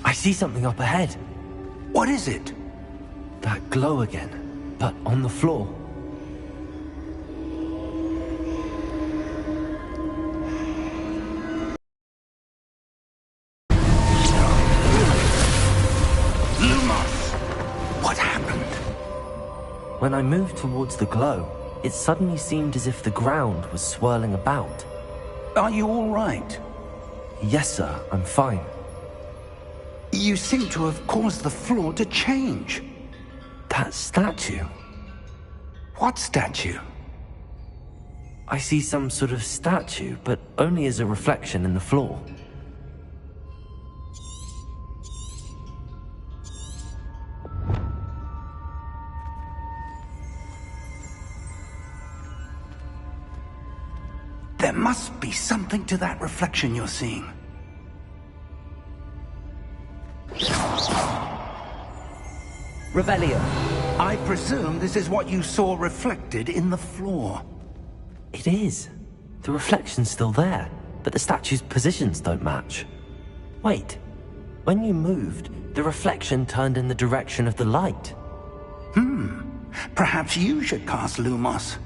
I see something up ahead. What is it? That glow again, but on the floor. Lumos! What happened? When I moved towards the glow, it suddenly seemed as if the ground was swirling about. Are you all right? Yes, sir, I'm fine. You seem to have caused the floor to change. That statue? What statue? I see some sort of statue, but only as a reflection in the floor. There must be something to that reflection you're seeing. Revelio. I presume this is what you saw reflected in the floor. It is. The reflection's still there, but the statue's positions don't match. Wait. When you moved, the reflection turned in the direction of the light. Perhaps you should cast Lumos.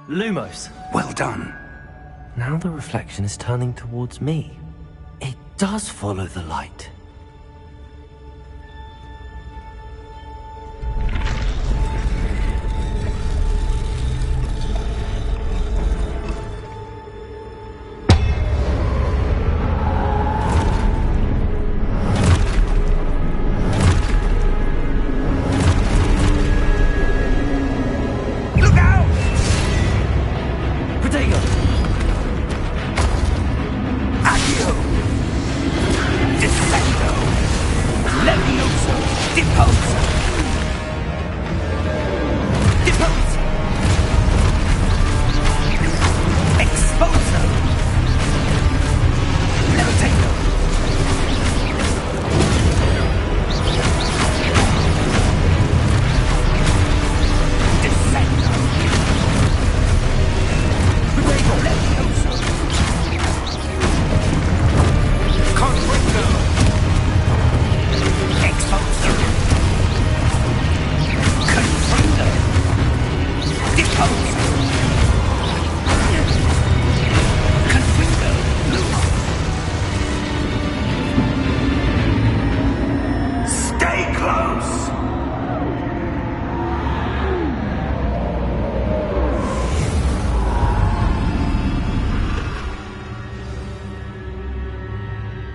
Lumos. Well done. Now the reflection is turning towards me. It does follow the light.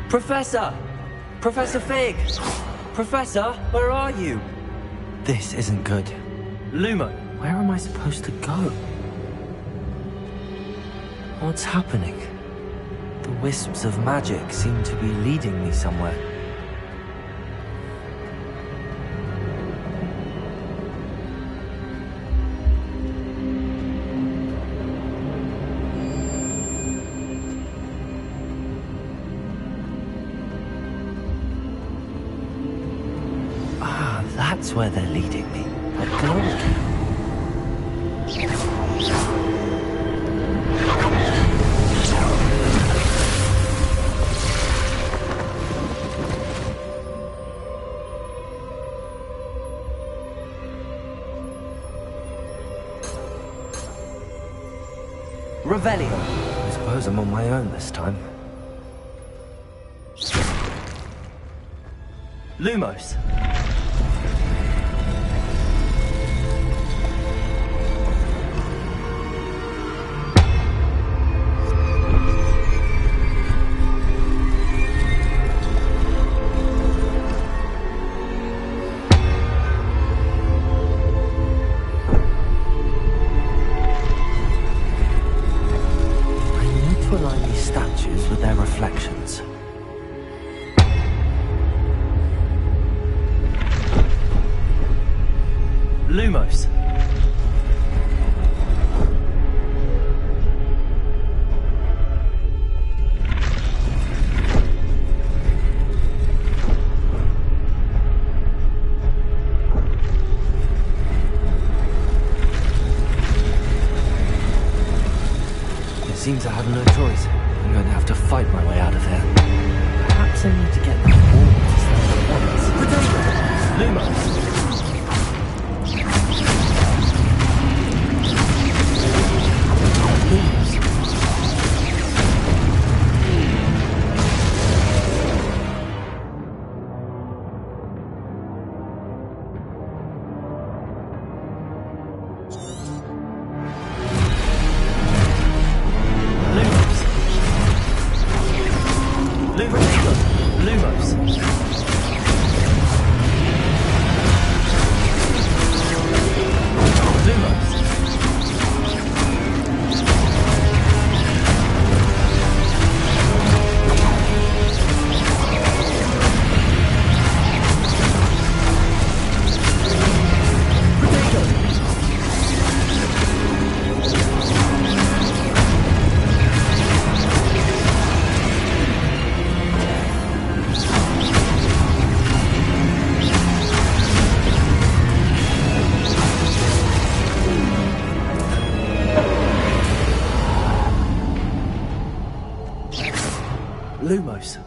Professor! Professor Fig! Professor, where are you? This isn't good. Lumo, where am I supposed to go? What's happening? The wisps of magic seem to be leading me somewhere. That's where they're leading me. That glow again. Revelio. I suppose I'm on my own this time. Lumos. Reflections. Lumos. seem to have no choice. I'm going to have to fight my way out of here. Perhaps I need to get them all to stand at once. Potato! Lumos! Lumos.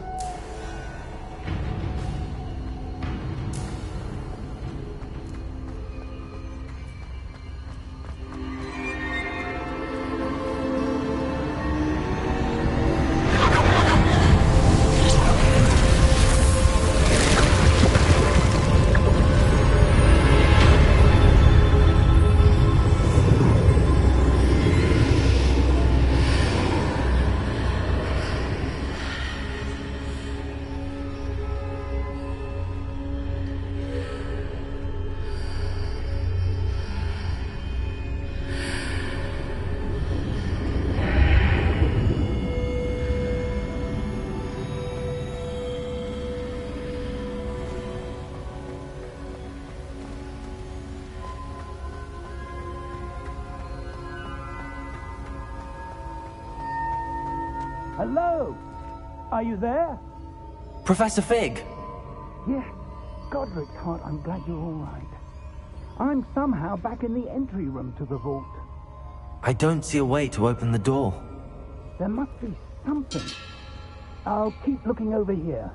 Hello? Are you there? Professor Fig! Yes. Godric Hart, I'm glad you're all right. I'm somehow back in the entry room to the vault. I don't see a way to open the door. There must be something. I'll keep looking over here.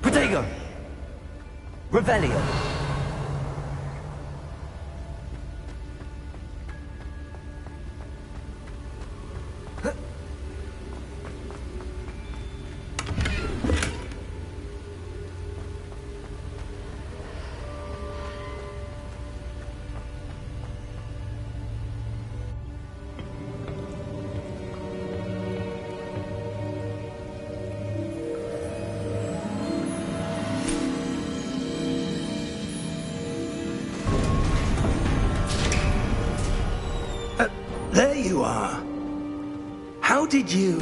Protego! Revelio! There you are. How did you...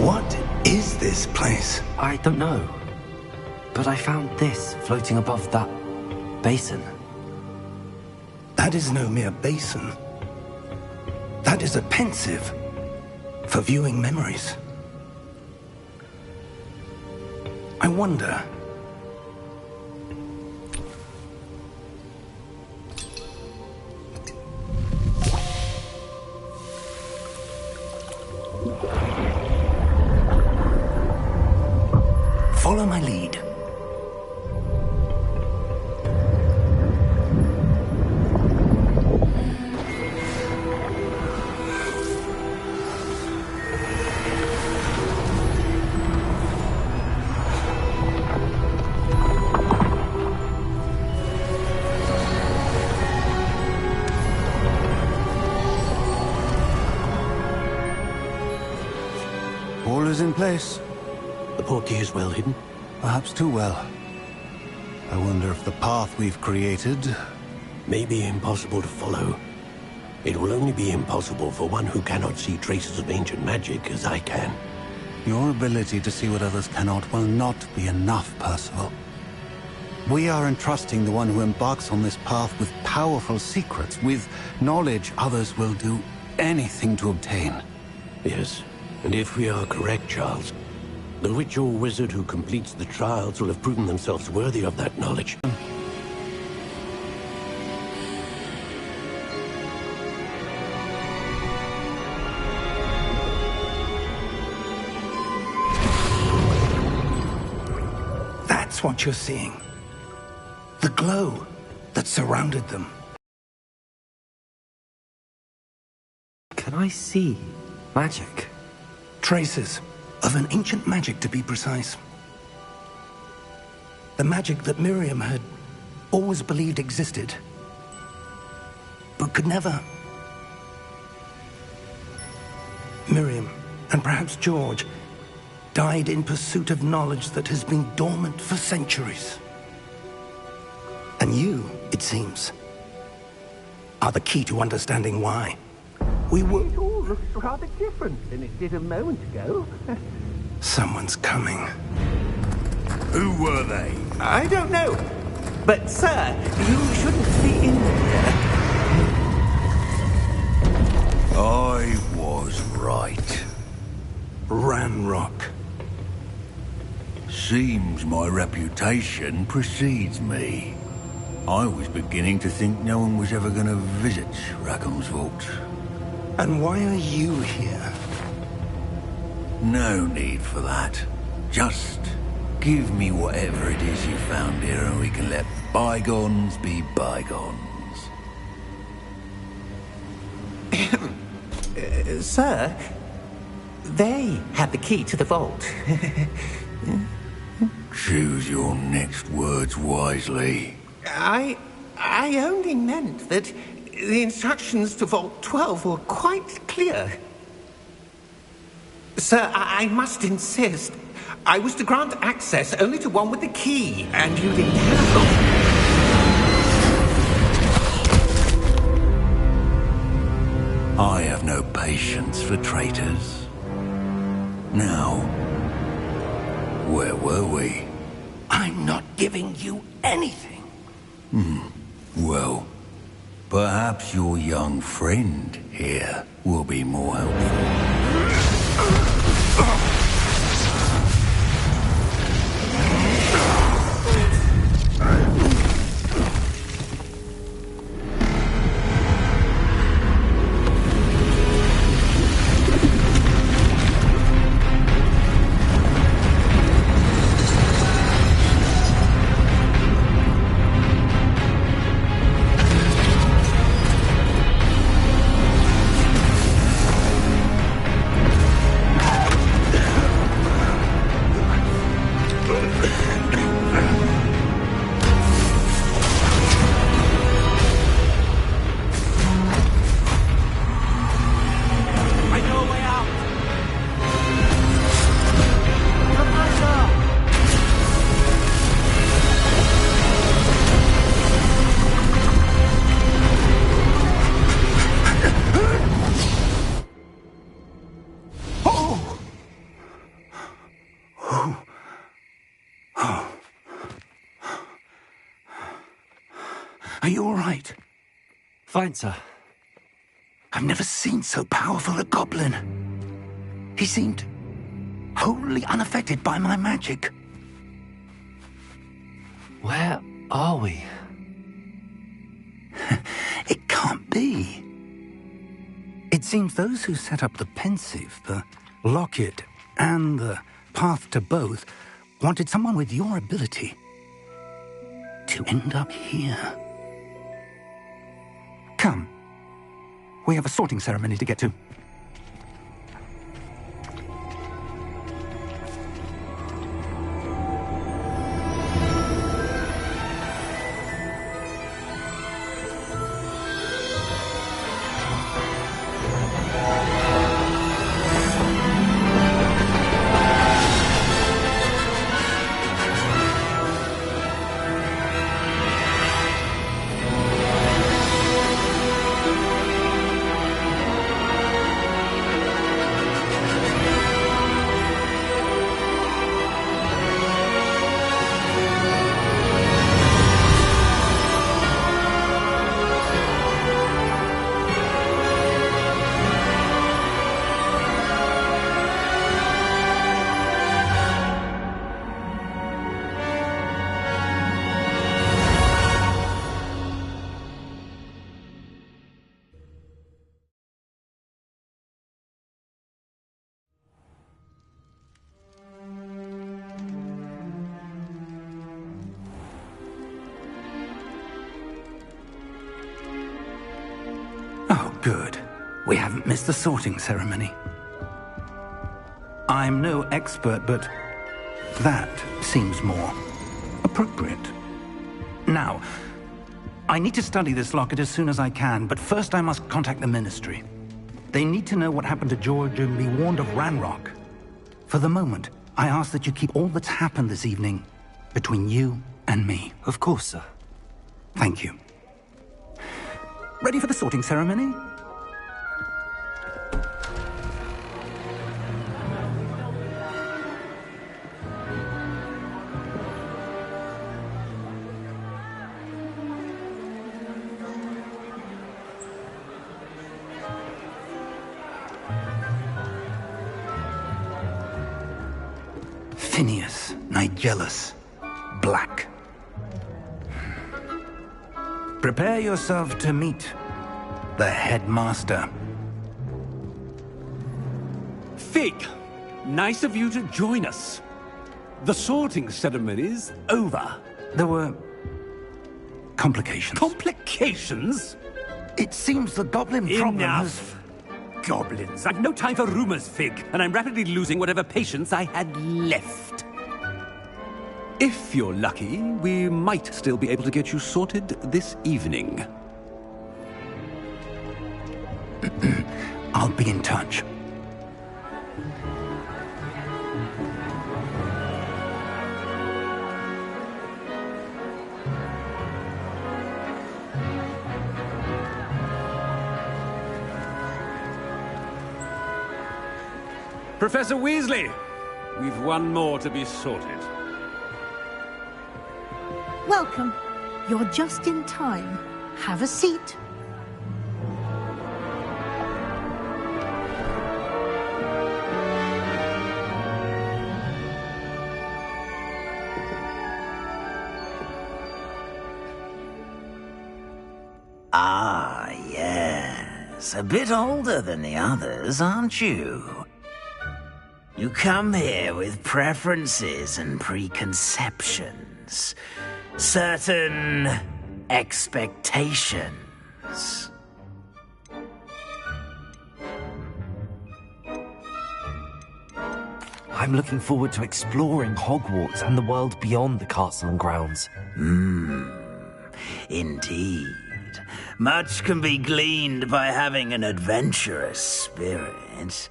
What is this place? I don't know. But I found this floating above that basin. That is no mere basin. That is a pensive for viewing memories. I wonder... Follow my lead. All is in place. The portkey is well hidden. Perhaps too well. I wonder if the path we've created... May be impossible to follow. It will only be impossible for one who cannot see traces of ancient magic as I can. Your ability to see what others cannot will not be enough, Percival. We are entrusting the one who embarks on this path with powerful secrets, with knowledge others will do anything to obtain. Yes, and if we are correct, Charles, the witch or wizard who completes the trials will have proven themselves worthy of that knowledge. That's what you're seeing. The glow that surrounded them. Can I see magic? Traces of an ancient magic, to be precise. The magic that Miriam had always believed existed, but could never. Miriam, and perhaps George, died in pursuit of knowledge that has been dormant for centuries. And you, it seems, are the key to understanding why. We were... It all looks rather different than it did a moment ago. Someone's coming. Who were they? I don't know. But, sir, you shouldn't be in here. I was right. Ranrock. Seems my reputation precedes me. I was beginning to think no one was ever going to visit Rackham's vault. And why are you here? No need for that. Just give me whatever it is you found here and we can let bygones be bygones. Sir, they had the key to the vault. Choose your next words wisely. I only meant that the instructions to Vault 12 were quite clear. Sir, I must insist. I was to grant access only to one with the key, and you didn't have I have no patience for traitors. Now, where were we? I'm not giving you anything. Well, perhaps your young friend here will be more helpful. Are you all right? Fine, sir. I've never seen so powerful a goblin. He seemed wholly unaffected by my magic. Where are we? It can't be. It seems those who set up the pensive, the locket, and the path to both wanted someone with your ability to end up here. Come. We have a sorting ceremony to get to. Good. We haven't missed the sorting ceremony. I'm no expert, but that seems more appropriate. Now, I need to study this locket as soon as I can, but first I must contact the Ministry. They need to know what happened to George and be warned of Ranrock. For the moment, I ask that you keep all that's happened this evening between you and me. Of course, sir. Thank you. Ready for the sorting ceremony? Phineas Nigellus Black. Prepare yourself to meet the headmaster. Fig, nice of you to join us. The sorting ceremony's over. There were complications. Complications? It seems the goblin problem has... Enough! Goblins. I've no time for rumors, Fig, and I'm rapidly losing whatever patience I had left. If you're lucky, we might still be able to get you sorted this evening. I'll be in touch. Professor Weasley, we've one more to be sorted. Welcome. You're just in time. Have a seat. Ah, yes. A bit older than the others, aren't you? You come here with preferences and preconceptions. Certain expectations. I'm looking forward to exploring Hogwarts and the world beyond the castle and grounds. Indeed. Much can be gleaned by having an adventurous spirit,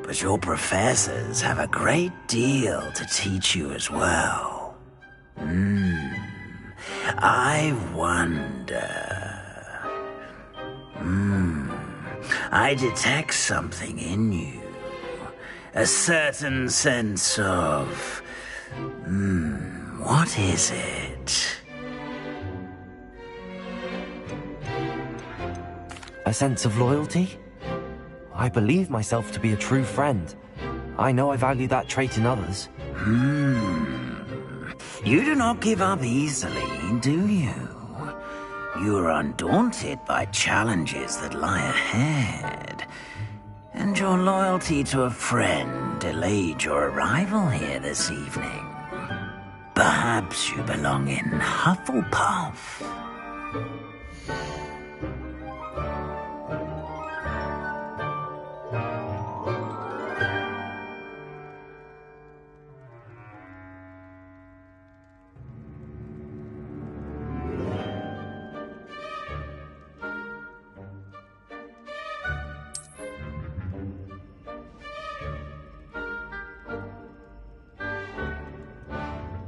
but your professors have a great deal to teach you as well. I wonder... I detect something in you. A certain sense of... what is it? A sense of loyalty? I believe myself to be a true friend. I know I value that trait in others. You do not give up easily, do you? You are undaunted by challenges that lie ahead. And your loyalty to a friend delayed your arrival here this evening. Perhaps you belong in Hufflepuff.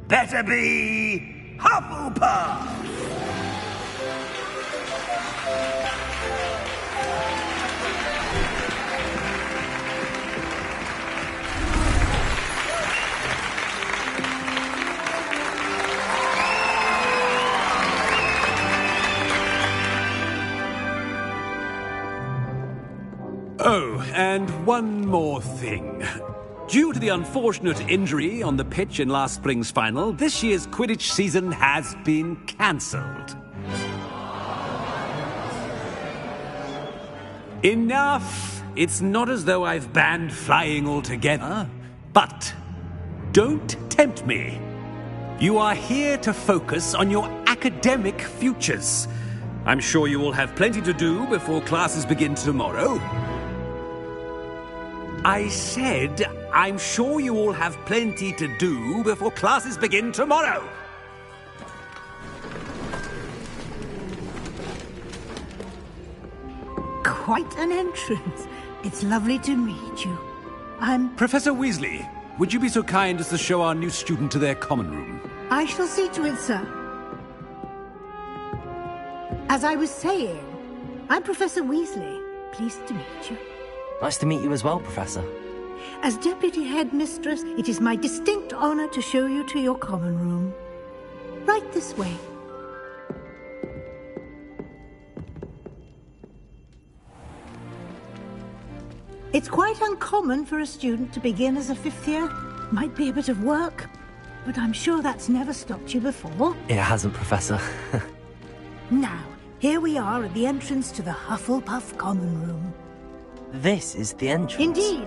Better be Hufflepuff! Oh, and one more thing. Due to the unfortunate injury on the pitch in last spring's final, this year's Quidditch season has been cancelled. Enough! It's not as though I've banned flying altogether, but don't tempt me. You are here to focus on your academic futures. I'm sure you all have plenty to do before classes begin tomorrow. I said, I'm sure you all have plenty to do before classes begin tomorrow. Quite an entrance. It's lovely to meet you. I'm... Professor Weasley, would you be so kind as to show our new student to their common room? I shall see to it, sir. As I was saying, I'm Professor Weasley. Pleased to meet you. Nice to meet you as well, Professor. As Deputy Headmistress, it is my distinct honor to show you to your common room. Right this way. It's quite uncommon for a student to begin as a fifth year. Might be a bit of work, but I'm sure that's never stopped you before. It hasn't, Professor. Now, here we are at the entrance to the Hufflepuff common room. This is the entrance? Indeed.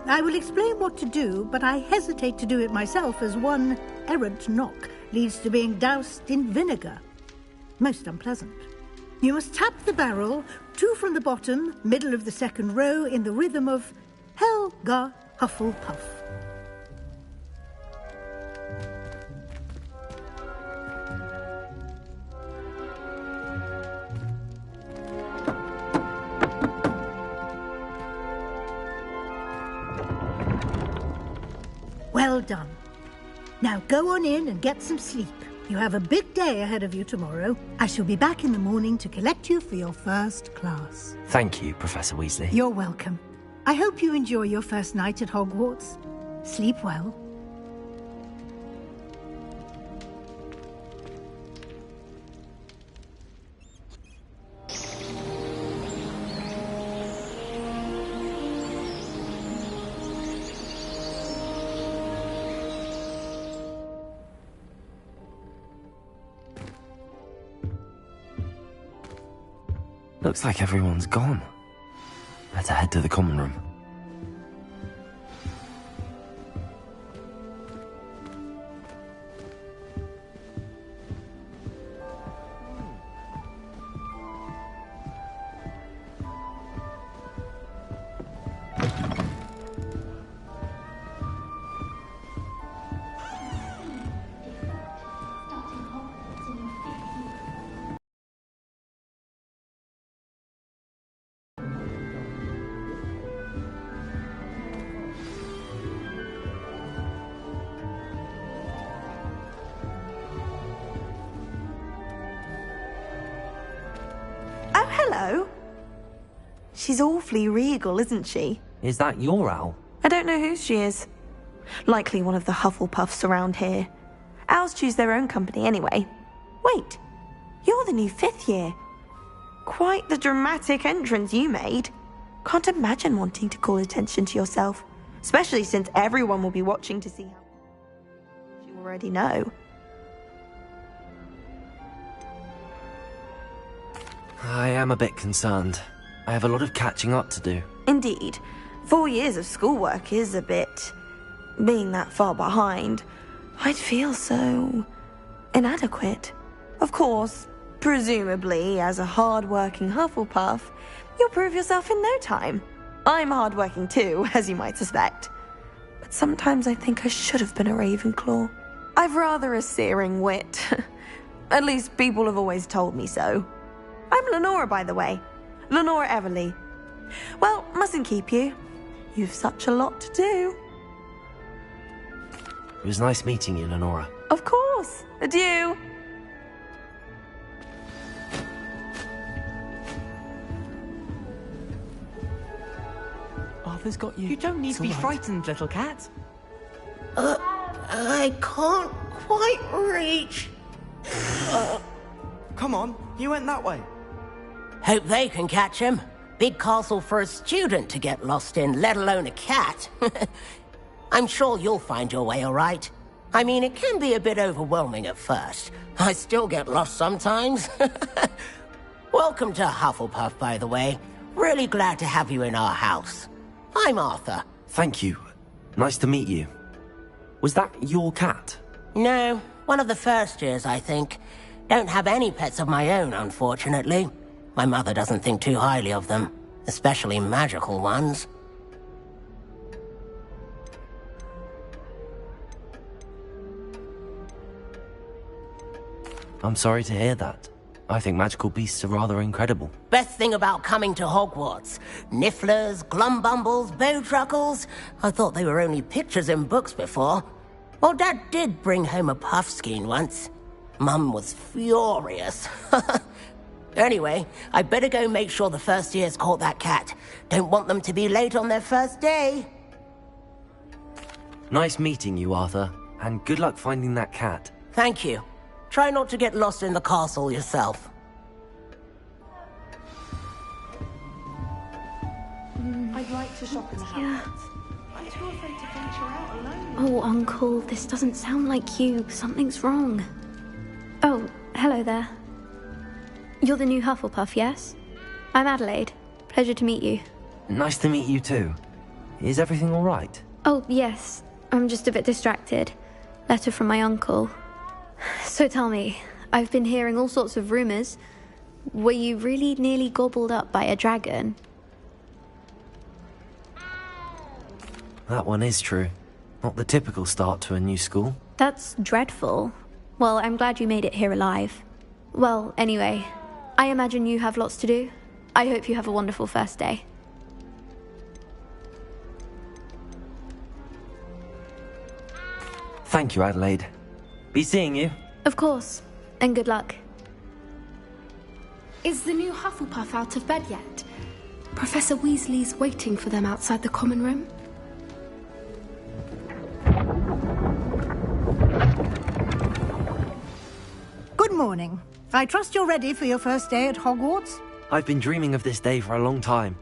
I will explain what to do, but I hesitate to do it myself as one errant knock leads to being doused in vinegar. Most unpleasant. You must tap the barrel, 2 from the bottom, middle of the second row, in the rhythm of Helga Hufflepuff. Well done. Now go on in and get some sleep. You have a big day ahead of you tomorrow. I shall be back in the morning to collect you for your first class. Thank you, Professor Weasley. You're welcome. I hope you enjoy your first night at Hogwarts. Sleep well. Looks like everyone's gone. Better head to the common room. Hello. She's awfully regal, isn't she? Is that your owl? I don't know who she is. Likely one of the Hufflepuffs around here. Owls choose their own company anyway. Wait, you're the new 5th year. Quite the dramatic entrance you made. Can't imagine wanting to call attention to yourself, especially since everyone will be watching to see how you already know. I am a bit concerned. I have a lot of catching up to do. Indeed. 4 years of schoolwork is a bit... Being that far behind, I'd feel so... inadequate. Of course, presumably, as a hard-working Hufflepuff, you'll prove yourself in no time. I'm hard-working too, as you might suspect. But sometimes I think I should have been a Ravenclaw. I've rather a searing wit. At least people have always told me so. I'm Lenora, by the way. Lenora Everly. Well, mustn't keep you. You've such a lot to do. It was nice meeting you, Lenora. Of course. Adieu. Arthur's got you. You don't need to be frightened, little cat. I can't quite reach. Come on, you went that way. Hope they can catch him. Big castle for a student to get lost in, let alone a cat. I'm sure you'll find your way all right. I mean, it can be a bit overwhelming at first. I still get lost sometimes. Welcome to Hufflepuff, by the way. Really glad to have you in our house. I'm Arthur. Thank you. Nice to meet you. Was that your cat? No, one of the first years, I think. Don't have any pets of my own, unfortunately. My mother doesn't think too highly of them, especially magical ones. I'm sorry to hear that. I think magical beasts are rather incredible. Best thing about coming to Hogwarts. Nifflers, glumbumbles, bowtruckles. I thought they were only pictures in books before. Well, Dad did bring home a puffskein once. Mum was furious. Anyway, I better go make sure the first years caught that cat. Don't want them to be late on their first day. Nice meeting you, Arthur. And good luck finding that cat. Thank you. Try not to get lost in the castle yourself. I'd like to shop in the house. Yeah. I'm too afraid to venture out alone. Oh, Uncle, this doesn't sound like you. Something's wrong. Oh, hello there. You're the new Hufflepuff, yes? I'm Adelaide. Pleasure to meet you. Nice to meet you too. Is everything all right? Oh, yes. I'm just a bit distracted. Letter from my uncle. So tell me, I've been hearing all sorts of rumors. Were you really nearly gobbled up by a dragon? That one is true. Not the typical start to a new school. That's dreadful. Well, I'm glad you made it here alive. Well, anyway, I imagine you have lots to do. I hope you have a wonderful first day. Thank you, Adelaide. Be seeing you. Of course, and good luck. Is the new Hufflepuff out of bed yet? Professor Weasley's waiting for them outside the common room. Good morning. I trust you're ready for your first day at Hogwarts? I've been dreaming of this day for a long time.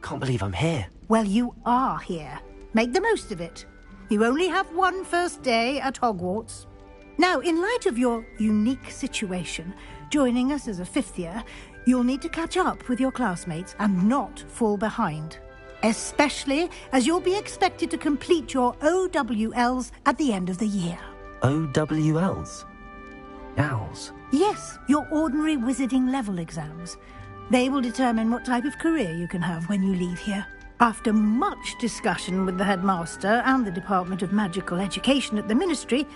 Can't believe I'm here. Well, you are here. Make the most of it. You only have one first day at Hogwarts. Now, in light of your unique situation, joining us as a fifth year, you'll need to catch up with your classmates and not fall behind. Especially as you'll be expected to complete your OWLs at the end of the year. OWLs? Owls? Yes, your ordinary wizarding level exams. They will determine what type of career you can have when you leave here. After much discussion with the headmaster and the Department of Magical Education at the Ministry,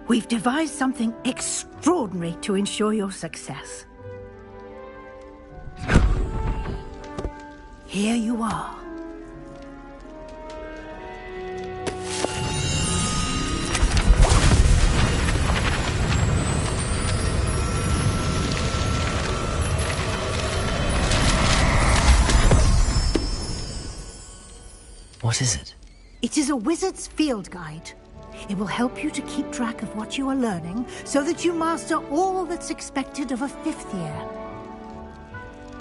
we've devised something extraordinary to ensure your success. Here you are. What is it? It is a wizard's field guide. It will help you to keep track of what you are learning so that you master all that's expected of a fifth year.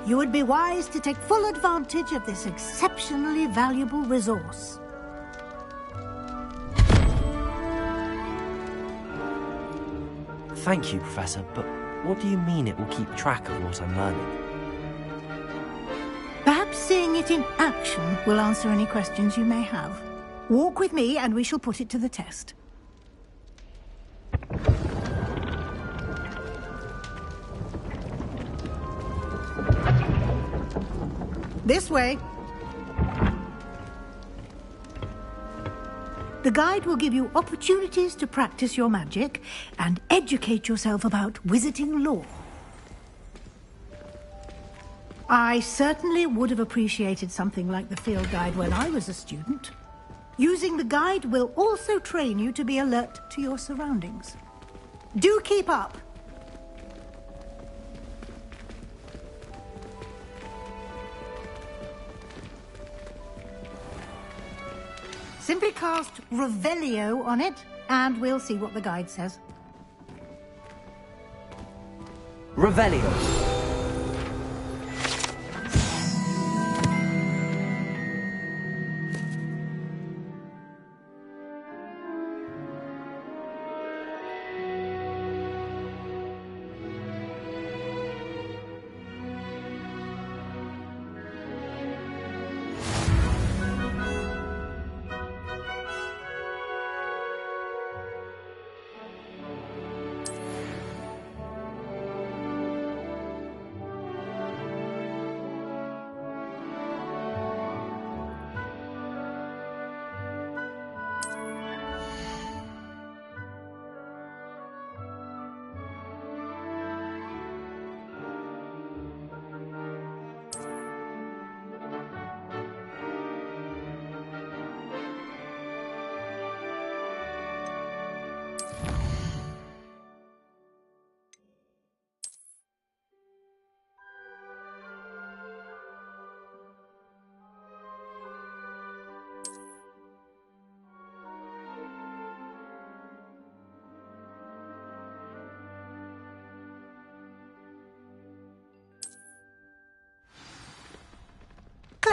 You would be wise to take full advantage of this exceptionally valuable resource. Thank you, Professor, but what do you mean it will keep track of what I'm learning? Perhaps seeing it in action will answer any questions you may have. Walk with me and we shall put it to the test. This way. The guide will give you opportunities to practice your magic and educate yourself about wizarding lore. I certainly would have appreciated something like the field guide when I was a student. Using the guide will also train you to be alert to your surroundings. Do keep up! Simply cast Revelio on it, and we'll see what the guide says. Revelio.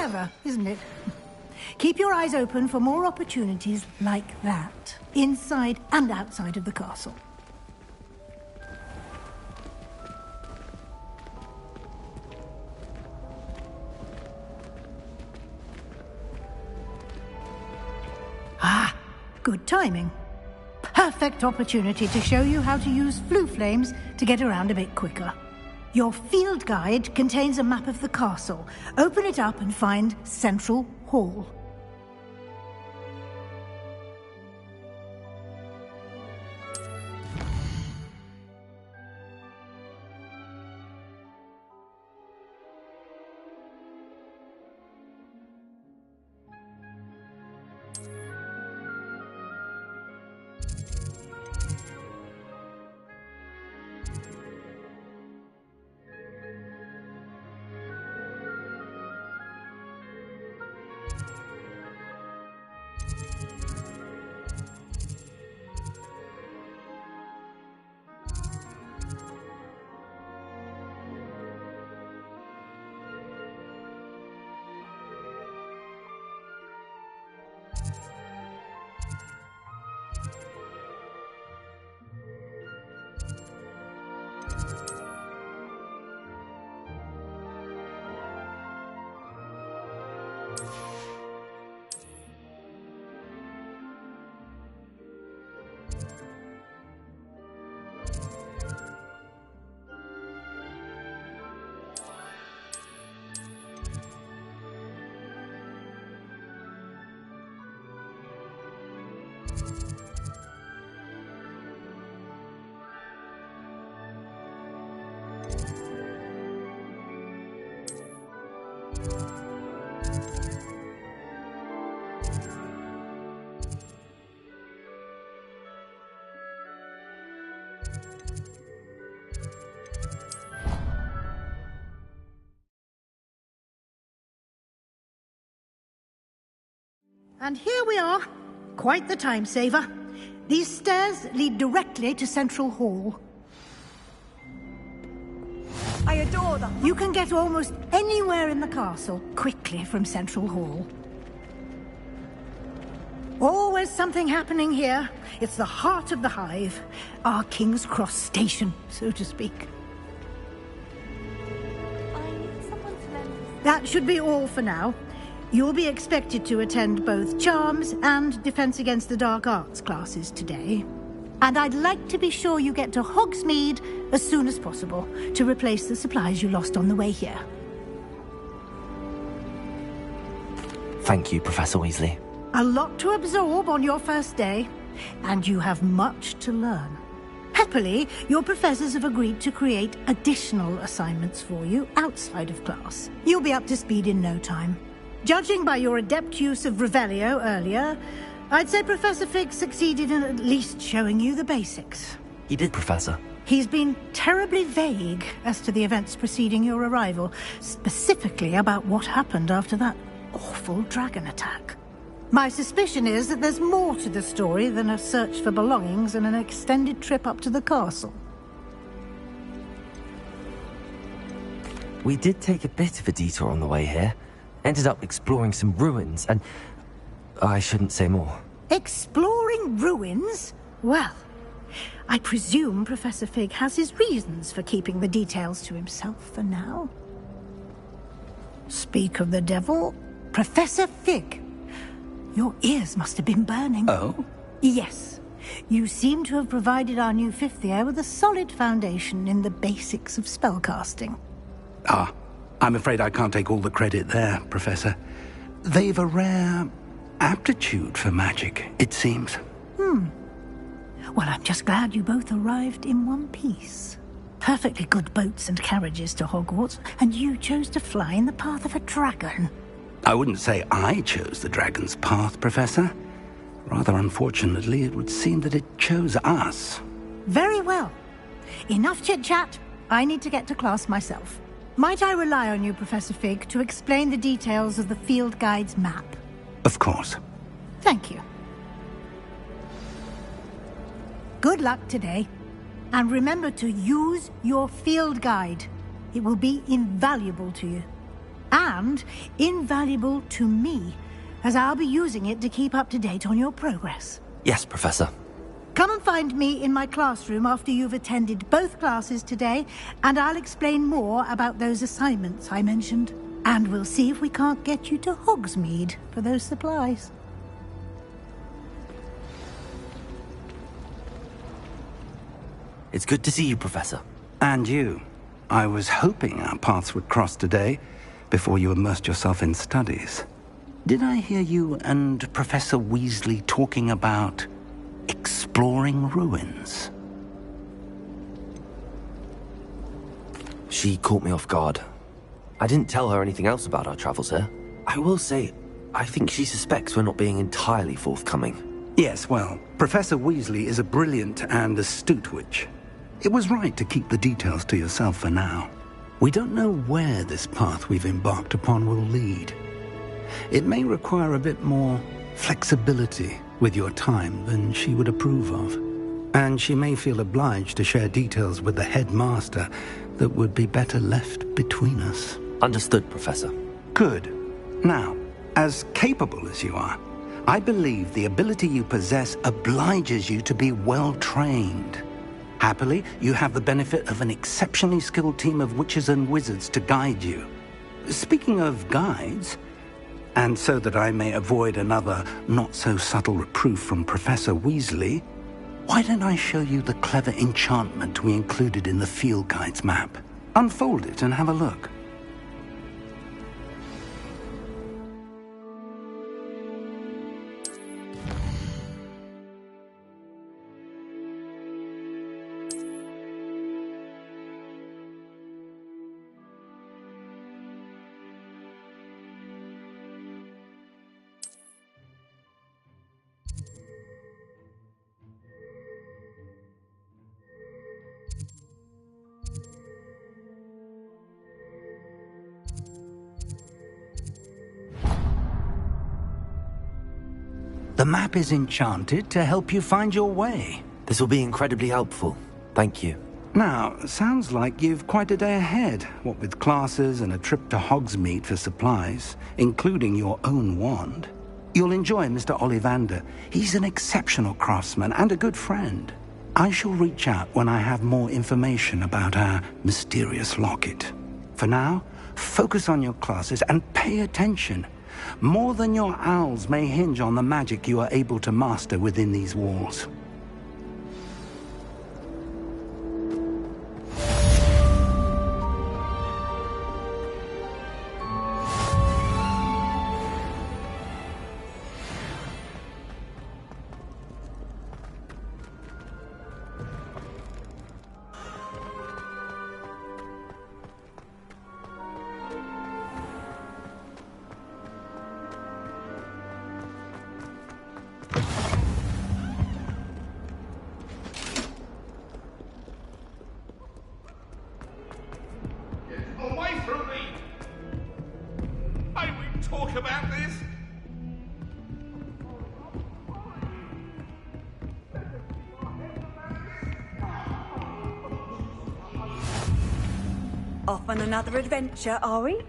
Clever, isn't it? Keep your eyes open for more opportunities like that, inside and outside of the castle. Ah, good timing. Perfect opportunity to show you how to use flue flames to get around a bit quicker. Your field guide contains a map of the castle. Open it up and find Central Hall. And here we are. Quite the time saver. These stairs lead directly to Central Hall. I adore them. You can get almost anywhere in the castle quickly from Central Hall. Always something happening here. It's the heart of the hive. Our King's Cross station, so to speak. That should be all for now. You'll be expected to attend both Charms and Defense Against the Dark Arts classes today. And I'd like to be sure you get to Hogsmeade as soon as possible to replace the supplies you lost on the way here. Thank you, Professor Weasley. A lot to absorb on your first day, and you have much to learn. Happily, your professors have agreed to create additional assignments for you outside of class. You'll be up to speed in no time. Judging by your adept use of Revelio earlier, I'd say Professor Fig succeeded in at least showing you the basics. He did, Professor. He's been terribly vague as to the events preceding your arrival, specifically about what happened after that awful dragon attack. My suspicion is that there's more to the story than a search for belongings and an extended trip up to the castle. We did take a bit of a detour on the way here. Ended up exploring some ruins, and I shouldn't say more. Exploring ruins? Well, I presume Professor Fig has his reasons for keeping the details to himself for now. Speak of the devil, Professor Fig. Your ears must have been burning. Oh? Yes. You seem to have provided our new fifth year with a solid foundation in the basics of spellcasting. Ah. I'm afraid I can't take all the credit there, Professor. They've a rare aptitude for magic, it seems. Well, I'm just glad you both arrived in one piece. Perfectly good boats and carriages to Hogwarts, and you chose to fly in the path of a dragon. I wouldn't say I chose the dragon's path, Professor. Rather unfortunately, it would seem that it chose us. Very well. Enough chit-chat. I need to get to class myself. Might I rely on you, Professor Fig, to explain the details of the field guide's map? Of course. Thank you. Good luck today. And remember to use your field guide. It will be invaluable to you. And invaluable to me, as I'll be using it to keep up to date on your progress. Yes, Professor. Come and find me in my classroom after you've attended both classes today, and I'll explain more about those assignments I mentioned. And we'll see if we can't get you to Hogsmeade for those supplies. It's good to see you, Professor. And you. I was hoping our paths would cross today, before you immersed yourself in studies. Did I hear you and Professor Weasley talking about exploring ruins? She caught me off guard. I didn't tell her anything else about our travels here. I will say, I think she suspects we're not being entirely forthcoming. Yes, well, Professor Weasley is a brilliant and astute witch. It was right to keep the details to yourself for now. We don't know where this path we've embarked upon will lead. It may require a bit more flexibility with your time than she would approve of. And she may feel obliged to share details with the headmaster that would be better left between us. Understood, Professor. Good. Now, as capable as you are, I believe the ability you possess obliges you to be well-trained. Happily, you have the benefit of an exceptionally skilled team of witches and wizards to guide you. Speaking of guides, and so that I may avoid another not-so-subtle reproof from Professor Weasley, why don't I show you the clever enchantment we included in the field guide's map? Unfold it and have a look. The map is enchanted to help you find your way. This will be incredibly helpful. Thank you. Now, sounds like you've quite a day ahead, what with classes and a trip to Hogsmeade for supplies, including your own wand. You'll enjoy Mr. Ollivander. He's an exceptional craftsman and a good friend. I shall reach out when I have more information about our mysterious locket. For now, focus on your classes and pay attention. More than your owls may hinge on the magic you are able to master within these walls. About this? Off on another adventure, are we?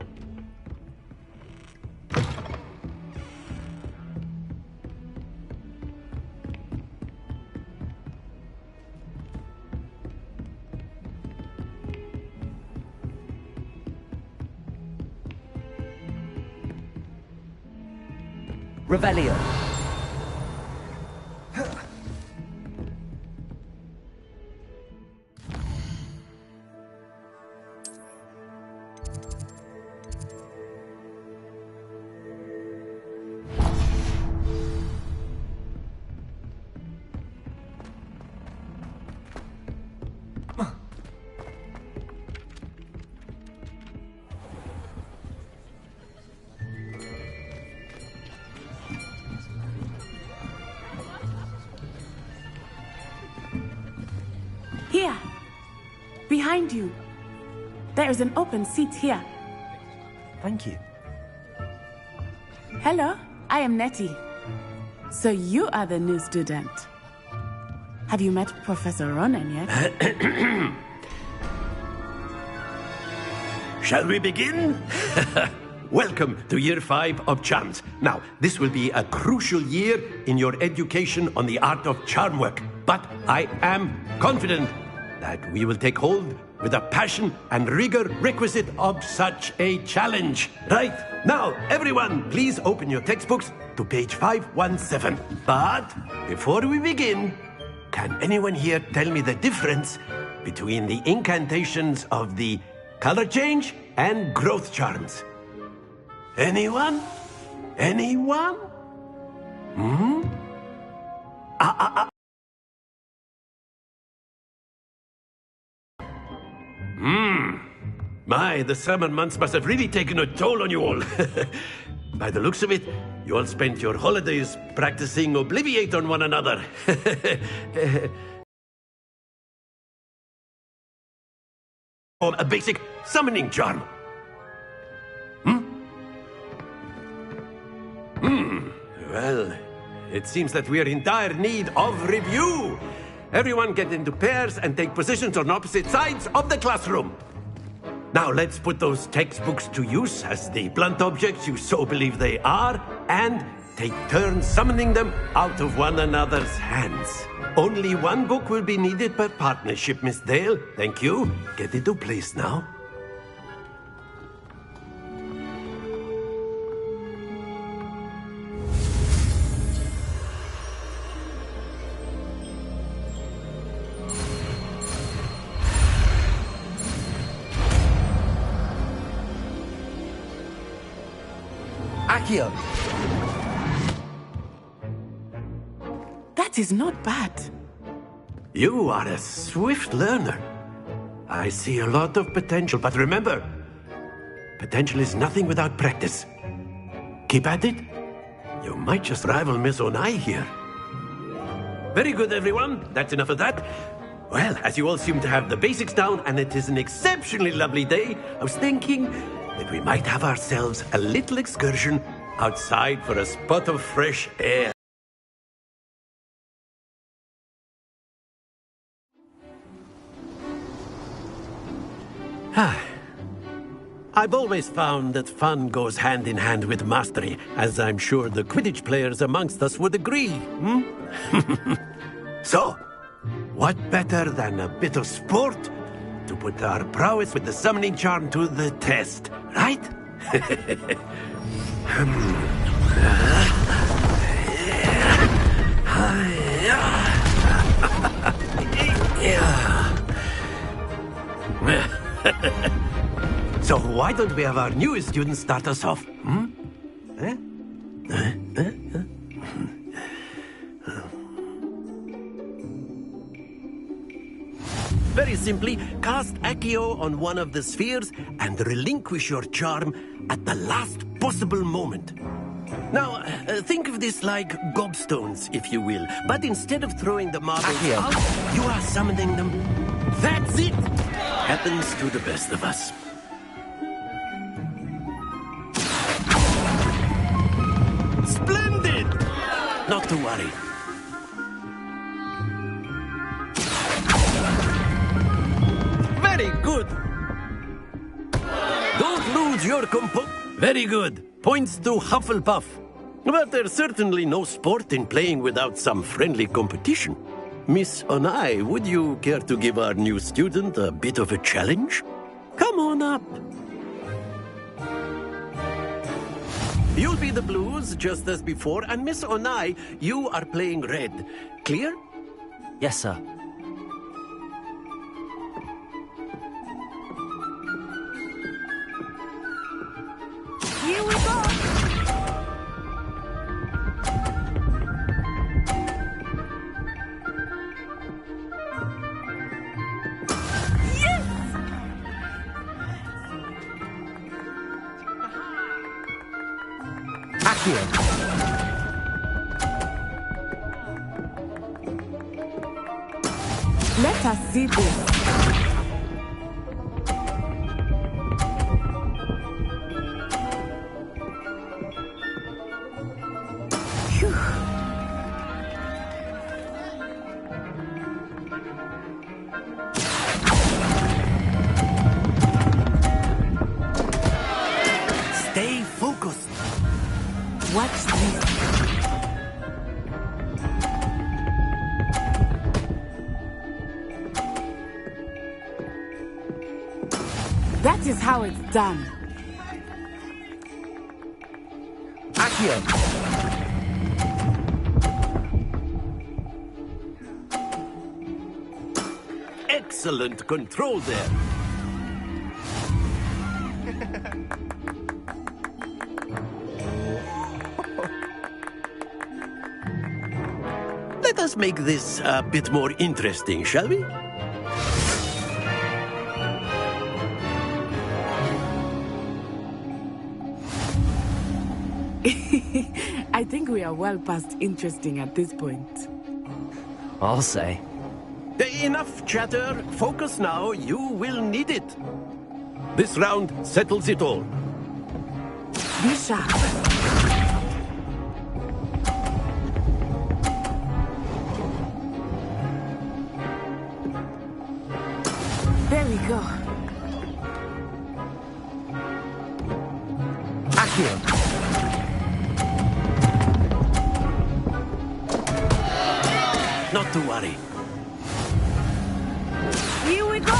Revelio. Here, behind you. There is an open seat here. Thank you. Hello, I am Nettie. So you are the new student. Have you met Professor Ronan yet? Shall we begin? welcome to Year 5 of Charms. Now, this will be a crucial year in your education on the art of charm work. But I am confident that we will take hold with the passion and rigor requisite of such a challenge. Right, now, everyone, please open your textbooks to page 517. But before we begin, can anyone here tell me the difference between the incantations of the color change and growth charms? Anyone? Anyone? My, the summer months must have really taken a toll on you all. By the looks of it, you all spent your holidays practicing Obliviate on one another. A basic summoning charm. Well, it seems that we are in dire need of review. Everyone get into pairs and take positions on opposite sides of the classroom. Now let's put those textbooks to use as the blunt objects you so believe they are, and take turns summoning them out of one another's hands. Only one book will be needed per partnership, Miss Dale. Thank you. Get into place now. Accio! That is not bad. You are a swift learner. I see a lot of potential, but remember, potential is nothing without practice. Keep at it. You might just rival Miss Onai here. Very good, everyone. That's enough of that. Well, as you all seem to have the basics down, and it is an exceptionally lovely day, I was thinking that we might have ourselves a little excursion outside for a spot of fresh air. I've always found that fun goes hand in hand with mastery, as I'm sure the Quidditch players amongst us would agree. So, what better than a bit of sport to put our prowess with the summoning charm to the test, right? So why don't we have our newest student start us off? Very simply, cast Accio on one of the spheres and relinquish your charm at the last possible moment. Now, think of this like gobstones, if you will. But instead of throwing the marbles out, you are summoning them. That's it! Happens to the best of us. Splendid! Not to worry. Very good. Don't lose your compo. Very good. Points to Hufflepuff. But there's certainly no sport in playing without some friendly competition. Miss Onai, would you care to give our new student a bit of a challenge? Come on up. You'll be the blues, just as before, and Miss Onai, you are playing red. Clear? Yes, sir. Here we go! Let us see this. Stay That is how it's done. Accio! Excellent control there. Let us make this a bit more interesting, shall we? I think we are well past interesting at this point. I'll say. Enough chatter. Focus now. You will need it. This round settles it all. Be sharp. There we go. Accio! Not to worry. Here we go!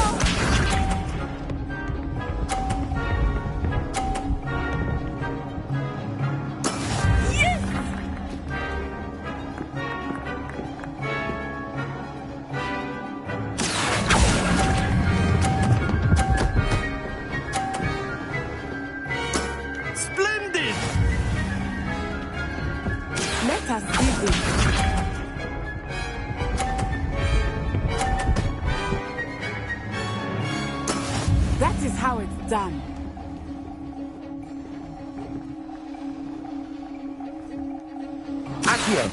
Splendid! Let us see this. That is how it's done. Accio!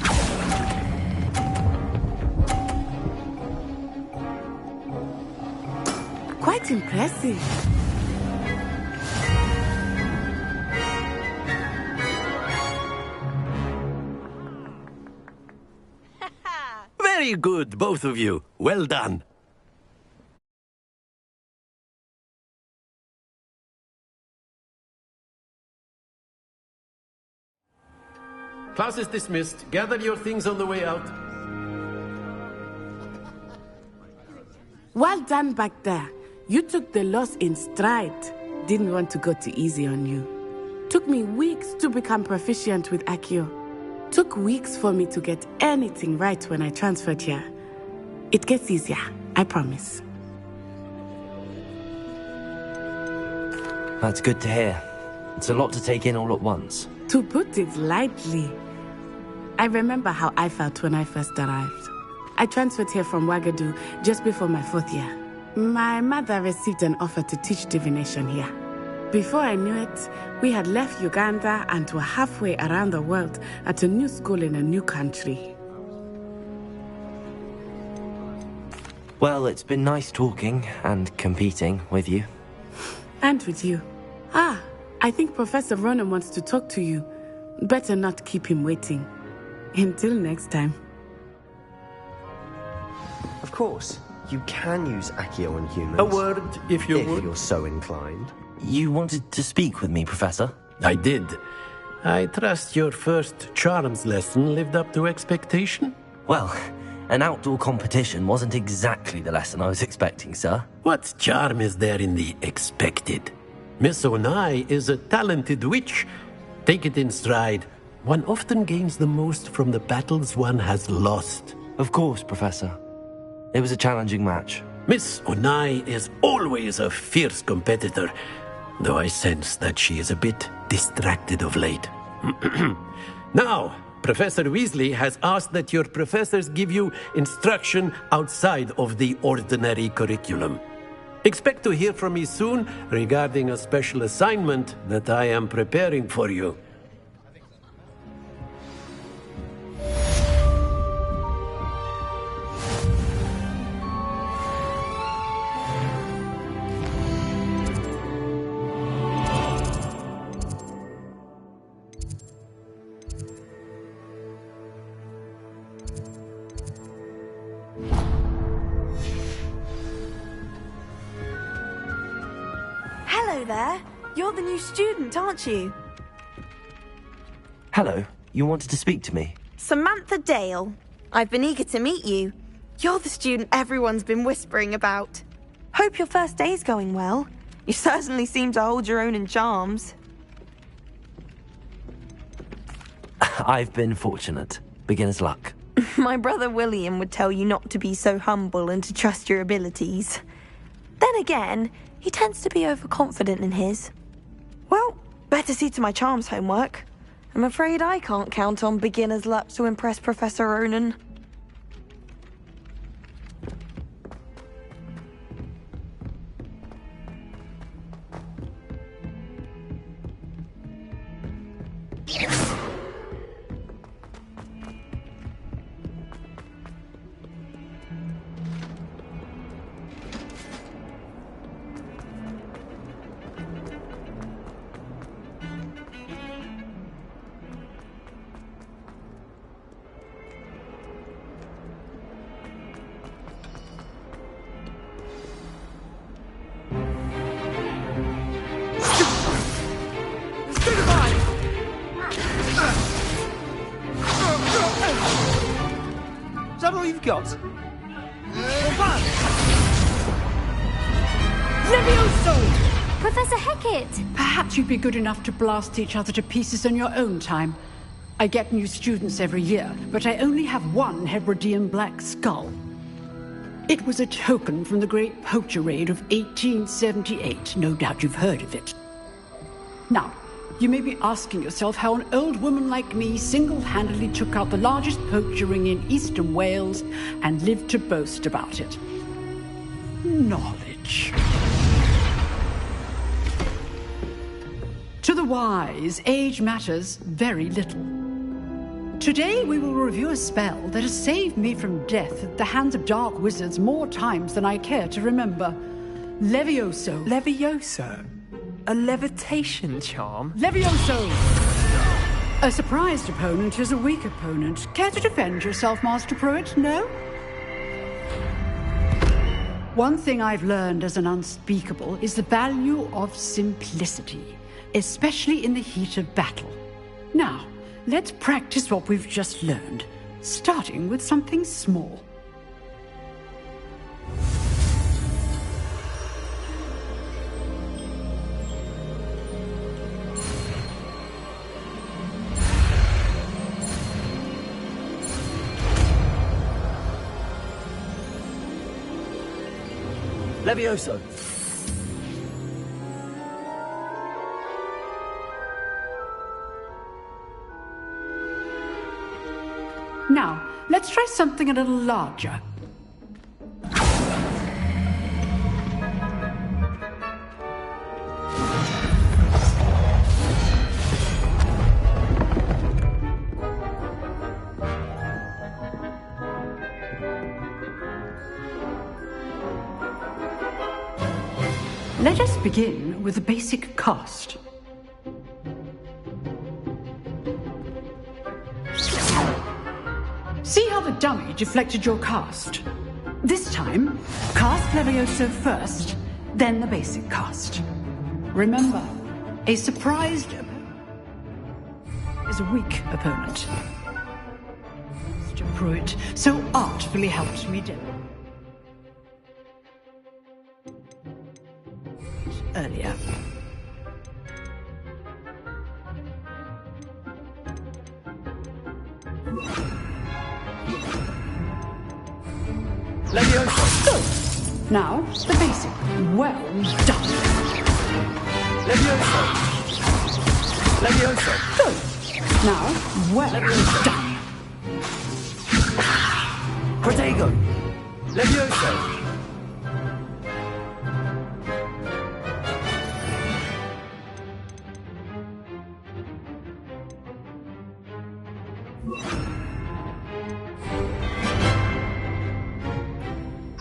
Quite impressive. Very good, both of you. Well done. Class is dismissed. Gather your things on the way out. Well done back there. You took the loss in stride. Didn't want to go too easy on you. Took me weeks to become proficient with Accio. Took weeks for me to get anything right when I transferred here. It gets easier, I promise. That's good to hear. It's a lot to take in all at once. To put it lightly, I remember how I felt when I first arrived. I transferred here from Wagadu just before my 4th year. My mother received an offer to teach divination here. Before I knew it, we had left Uganda and were halfway around the world at a new school in a new country. Well, it's been nice talking and competing with you. And with you. I think Professor Ronan wants to talk to you. Better not keep him waiting. Until next time. Of course, you can use Accio on humans. A word, if you would. If you're so inclined. You wanted to speak with me, Professor? I did. I trust your first charms lesson lived up to expectation? Well, an outdoor competition wasn't exactly the lesson I was expecting, sir. What charm is there in the expected? Miss Onai is a talented witch. Take it in stride. One often gains the most from the battles one has lost. Of course, Professor. It was a challenging match. Miss Onai is always a fierce competitor, though I sense that she is a bit distracted of late. Now, Professor Weasley has asked that your professors give you instruction outside of the ordinary curriculum. Expect to hear from me soon regarding a special assignment that I am preparing for you. Hello there. You're the new student, aren't you? Hello. You wanted to speak to me? Samantha Dale. I've been eager to meet you. You're the student everyone's been whispering about. Hope your first day's going well. You certainly seem to hold your own in charms. I've been fortunate. Beginner's luck. My brother William would tell you not to be so humble and to trust your abilities. Then again, he tends to be overconfident in his. Well, better see to my charms homework. I'm afraid I can't count on beginner's luck to impress Professor Ronan. Is that all you've got? Levioso! Professor Hecat! Perhaps you'd be good enough to blast each other to pieces in your own time. I get new students every year, but I only have one Hebridean black skull. It was a token from the Great Poacher Raid of 1878. No doubt you've heard of it. Now, you may be asking yourself how an old woman like me single-handedly took out the largest poacher ring in eastern Wales and lived to boast about it. Knowledge. To the wise, age matters very little. Today we will review a spell that has saved me from death at the hands of dark wizards more times than I care to remember. Levioso. Levioso? A levitation charm? Levioso! A surprised opponent is a weak opponent. Care to defend yourself, Master Pruitt? No? One thing I've learned as an unspeakable is the value of simplicity, especially in the heat of battle. Now, let's practice what we've just learned, starting with something small. Levioso. Now, let's try something a little larger. Let us begin with the basic cast. See how the dummy deflected your cast? This time, cast Levioso first, then the basic cast. Remember, a surprised is a weak opponent. Mr. Pruitt so artfully helped me do earlier. Levioso. Good. Now, the basic. Well done. Levioso. Levioso. Good. Now, well done. Protego. Levioso.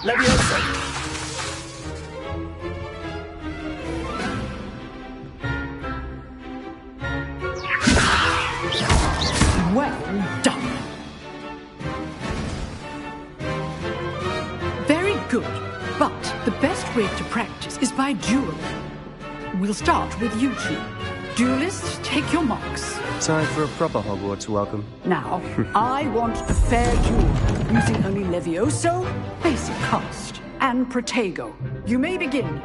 Levioso. Well done. Very good. But the best way to practice is by dueling. We'll start with you two. Duelists, take your marks. Time for a proper Hogwarts welcome. Now, I want a fair duel, using only Levioso, basic cast, and Protego. You may begin.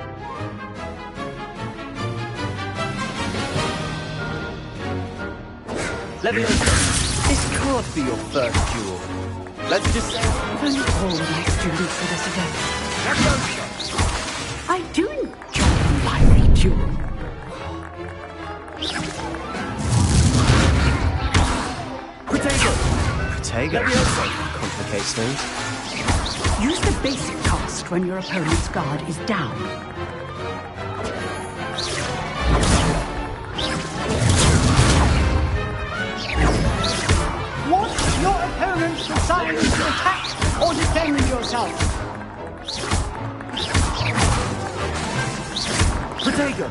Leviosa. This can't be your first duel. Let's just say... If only all of my students with us again. Leviosa. I do enjoy a lively duel. Protego Leviosa. complicates things. Use the basic cast when your opponent's guard is down. Want your opponent's assigned to attack or defend yourself. Protego.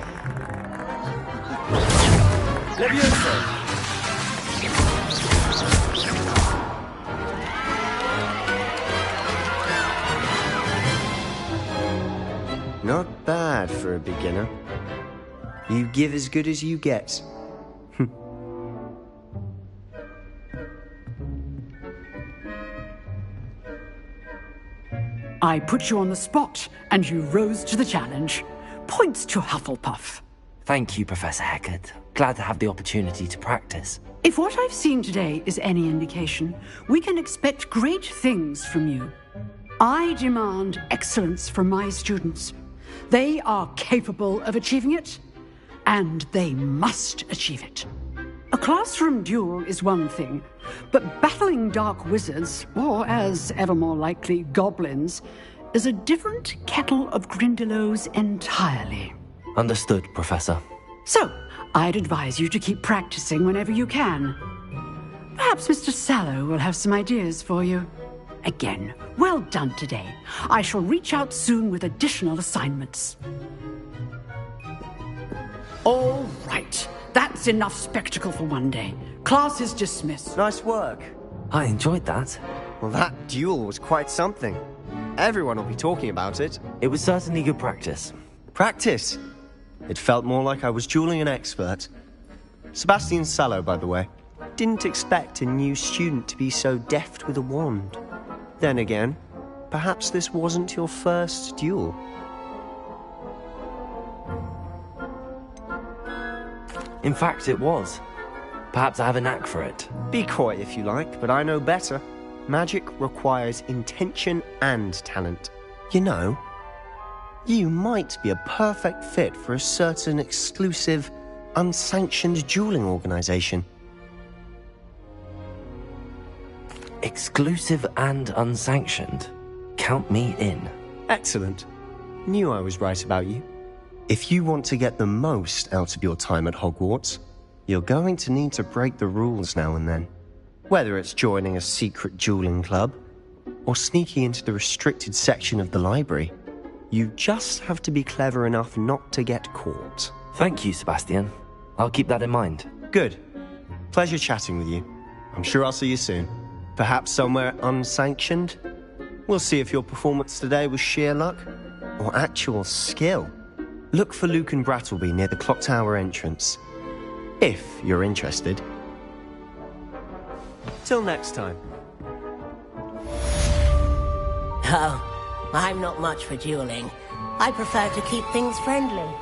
Leviosa. Not bad for a beginner. You give as good as you get. I put you on the spot, and you rose to the challenge. Points to Hufflepuff. Thank you, Professor Hecat. Glad to have the opportunity to practice. If what I've seen today is any indication, we can expect great things from you. I demand excellence from my students. They are capable of achieving it, and they must achieve it. A classroom duel is one thing, but battling dark wizards, or as ever more likely, goblins, is a different kettle of Grindylows entirely. Understood, Professor. So, I'd advise you to keep practicing whenever you can. Perhaps Mr. Sallow will have some ideas for you. Again, well done today. I shall reach out soon with additional assignments. All right. That's enough spectacle for one day. Class is dismissed. Nice work. I enjoyed that. Well, that duel was quite something. Everyone will be talking about it. It was certainly good practice. Practice? It felt more like I was dueling an expert. Sebastian Sallow, by the way. Didn't expect a new student to be so deft with a wand. Then again, perhaps this wasn't your first duel. In fact, it was. Perhaps I have a knack for it. Be coy if you like, but I know better. Magic requires intention and talent. You know, you might be a perfect fit for a certain exclusive, unsanctioned dueling organization. Exclusive and unsanctioned? Count me in. Excellent. Knew I was right about you. If you want to get the most out of your time at Hogwarts, you're going to need to break the rules now and then. Whether it's joining a secret dueling club, or sneaking into the restricted section of the library, you just have to be clever enough not to get caught. Thank you, Sebastian. I'll keep that in mind. Good. Pleasure chatting with you. I'm sure I'll see you soon. Perhaps somewhere unsanctioned? We'll see if your performance today was sheer luck, or actual skill. Look for Luke and Brattleby near the clock tower entrance. If you're interested. Till next time. Oh, I'm not much for dueling. I prefer to keep things friendly.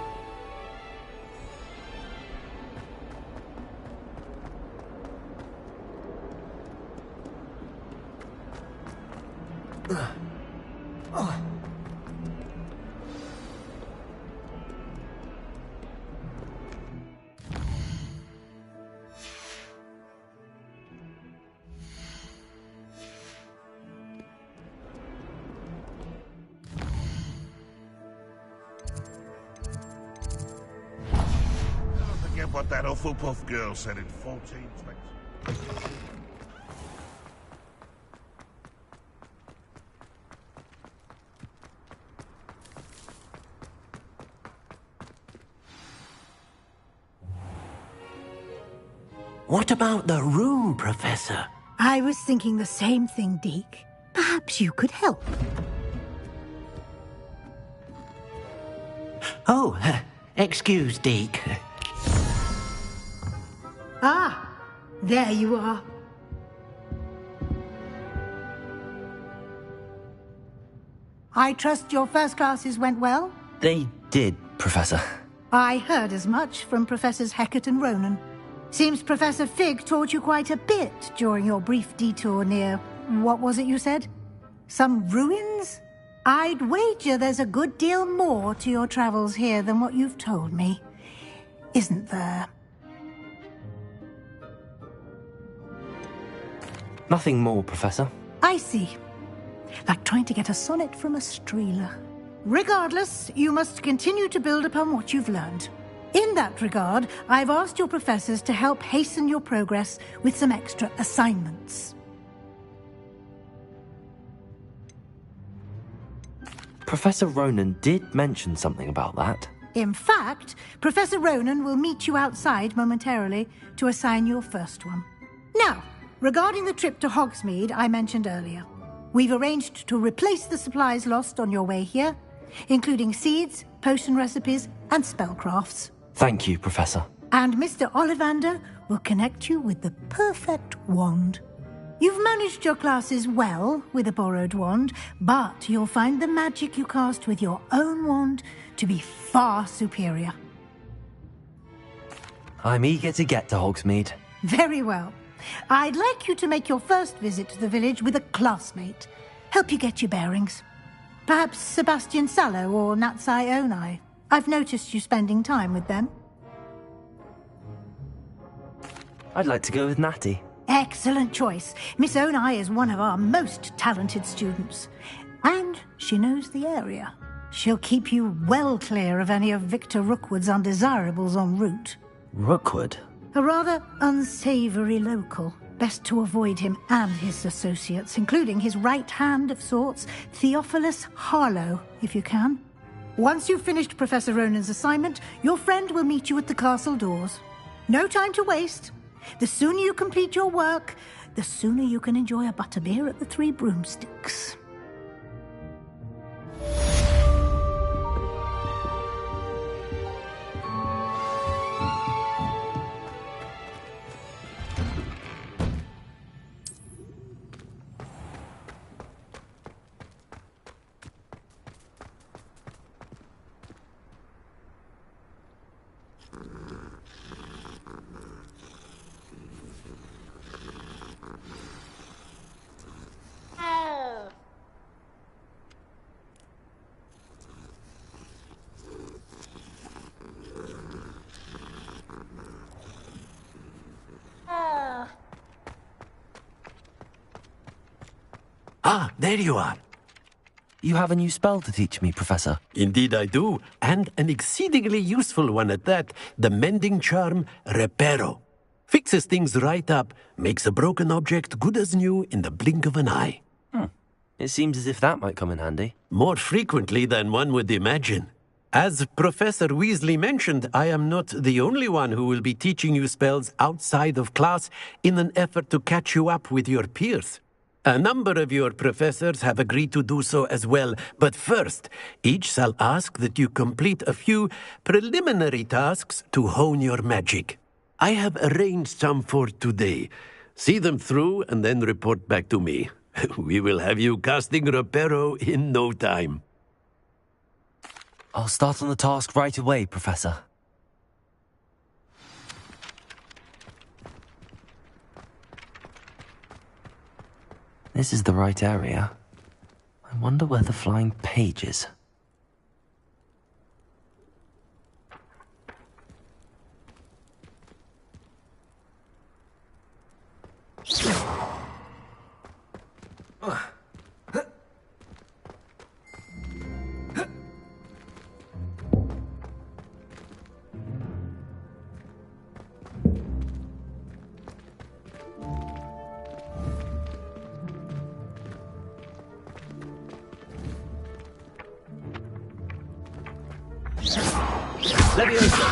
What that Hufflepuff girl said in 1420. What about the room, Professor? I was thinking the same thing, Deke. Perhaps you could help. Oh, excuse, Deke. Ah, there you are. I trust your first classes went well? They did, Professor. I heard as much from Professors Hecat and Ronan. Seems Professor Fig taught you quite a bit during your brief detour near... what was it you said? Some ruins? I'd wager there's a good deal more to your travels here than what you've told me. Isn't there? Nothing more, Professor. I see. Like trying to get a sonnet from a streeler. Regardless, you must continue to build upon what you've learned. In that regard, I've asked your professors to help hasten your progress with some extra assignments. Professor Ronan did mention something about that. In fact, Professor Ronan will meet you outside momentarily to assign your first one. Now, regarding the trip to Hogsmeade I mentioned earlier, we've arranged to replace the supplies lost on your way here, including seeds, potion recipes, and spellcrafts. Thank you, Professor. And Mr. Ollivander will connect you with the perfect wand. You've managed your classes well with a borrowed wand, but you'll find the magic you cast with your own wand to be far superior. I'm eager to get to Hogsmeade. Very well. I'd like you to make your first visit to the village with a classmate. Help you get your bearings. Perhaps Sebastian Sallow or Natsai Onai. I've noticed you spending time with them. I'd like to go with Natty. Excellent choice. Miss Onai is one of our most talented students. And she knows the area. She'll keep you well clear of any of Victor Rookwood's undesirables en route. Rookwood? A rather unsavory local. Best to avoid him and his associates, including his right hand of sorts, Theophilus Harlow, if you can. Once you've finished Professor Ronan's assignment, your friend will meet you at the castle doors. No time to waste. The sooner you complete your work, the sooner you can enjoy a butterbeer at the Three Broomsticks. Ah, there you are. You have a new spell to teach me, Professor. Indeed I do, and an exceedingly useful one at that. The mending charm, Reparo. Fixes things right up, makes a broken object good as new in the blink of an eye. It seems as if that might come in handy. More frequently than one would imagine. As Professor Weasley mentioned, I am not the only one who will be teaching you spells outside of class in an effort to catch you up with your peers. A number of your professors have agreed to do so as well, but first, each shall ask that you complete a few preliminary tasks to hone your magic. I have arranged some for today. See them through and then report back to me. We will have you casting Reparo in no time. I'll start on the task right away, Professor. This is the right area. I wonder where the flying page is. Leviosa!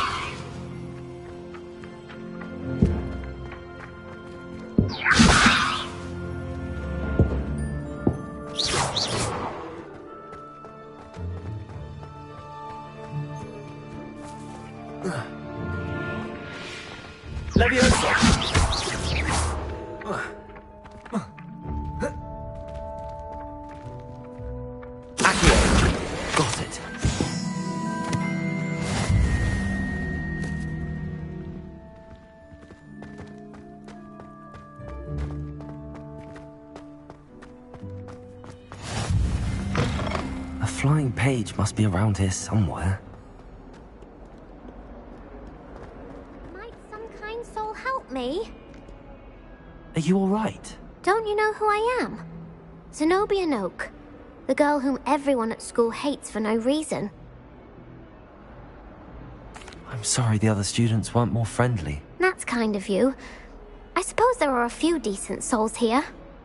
Leviosa! Got it. flying page must be around here somewhere. Might some kind soul help me? Are you alright? Don't you know who I am? Zenobia Noak, the girl whom everyone at school hates for no reason. I'm sorry the other students weren't more friendly. That's kind of you. I suppose there are a few decent souls here.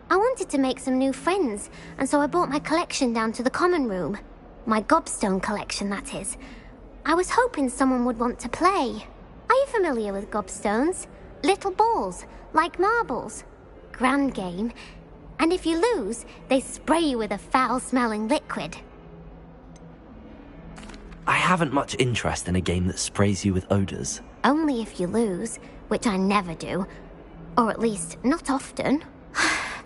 I wanted to make some new friends, and so I brought my collection down to the common room. My gobstone collection, that is. I was hoping someone would want to play. Are you familiar with gobstones? Little balls, like marbles. Grand game. And if you lose, they spray you with a foul-smelling liquid. I haven't much interest in a game that sprays you with odors. Only if you lose, which I never do. Or at least, not often.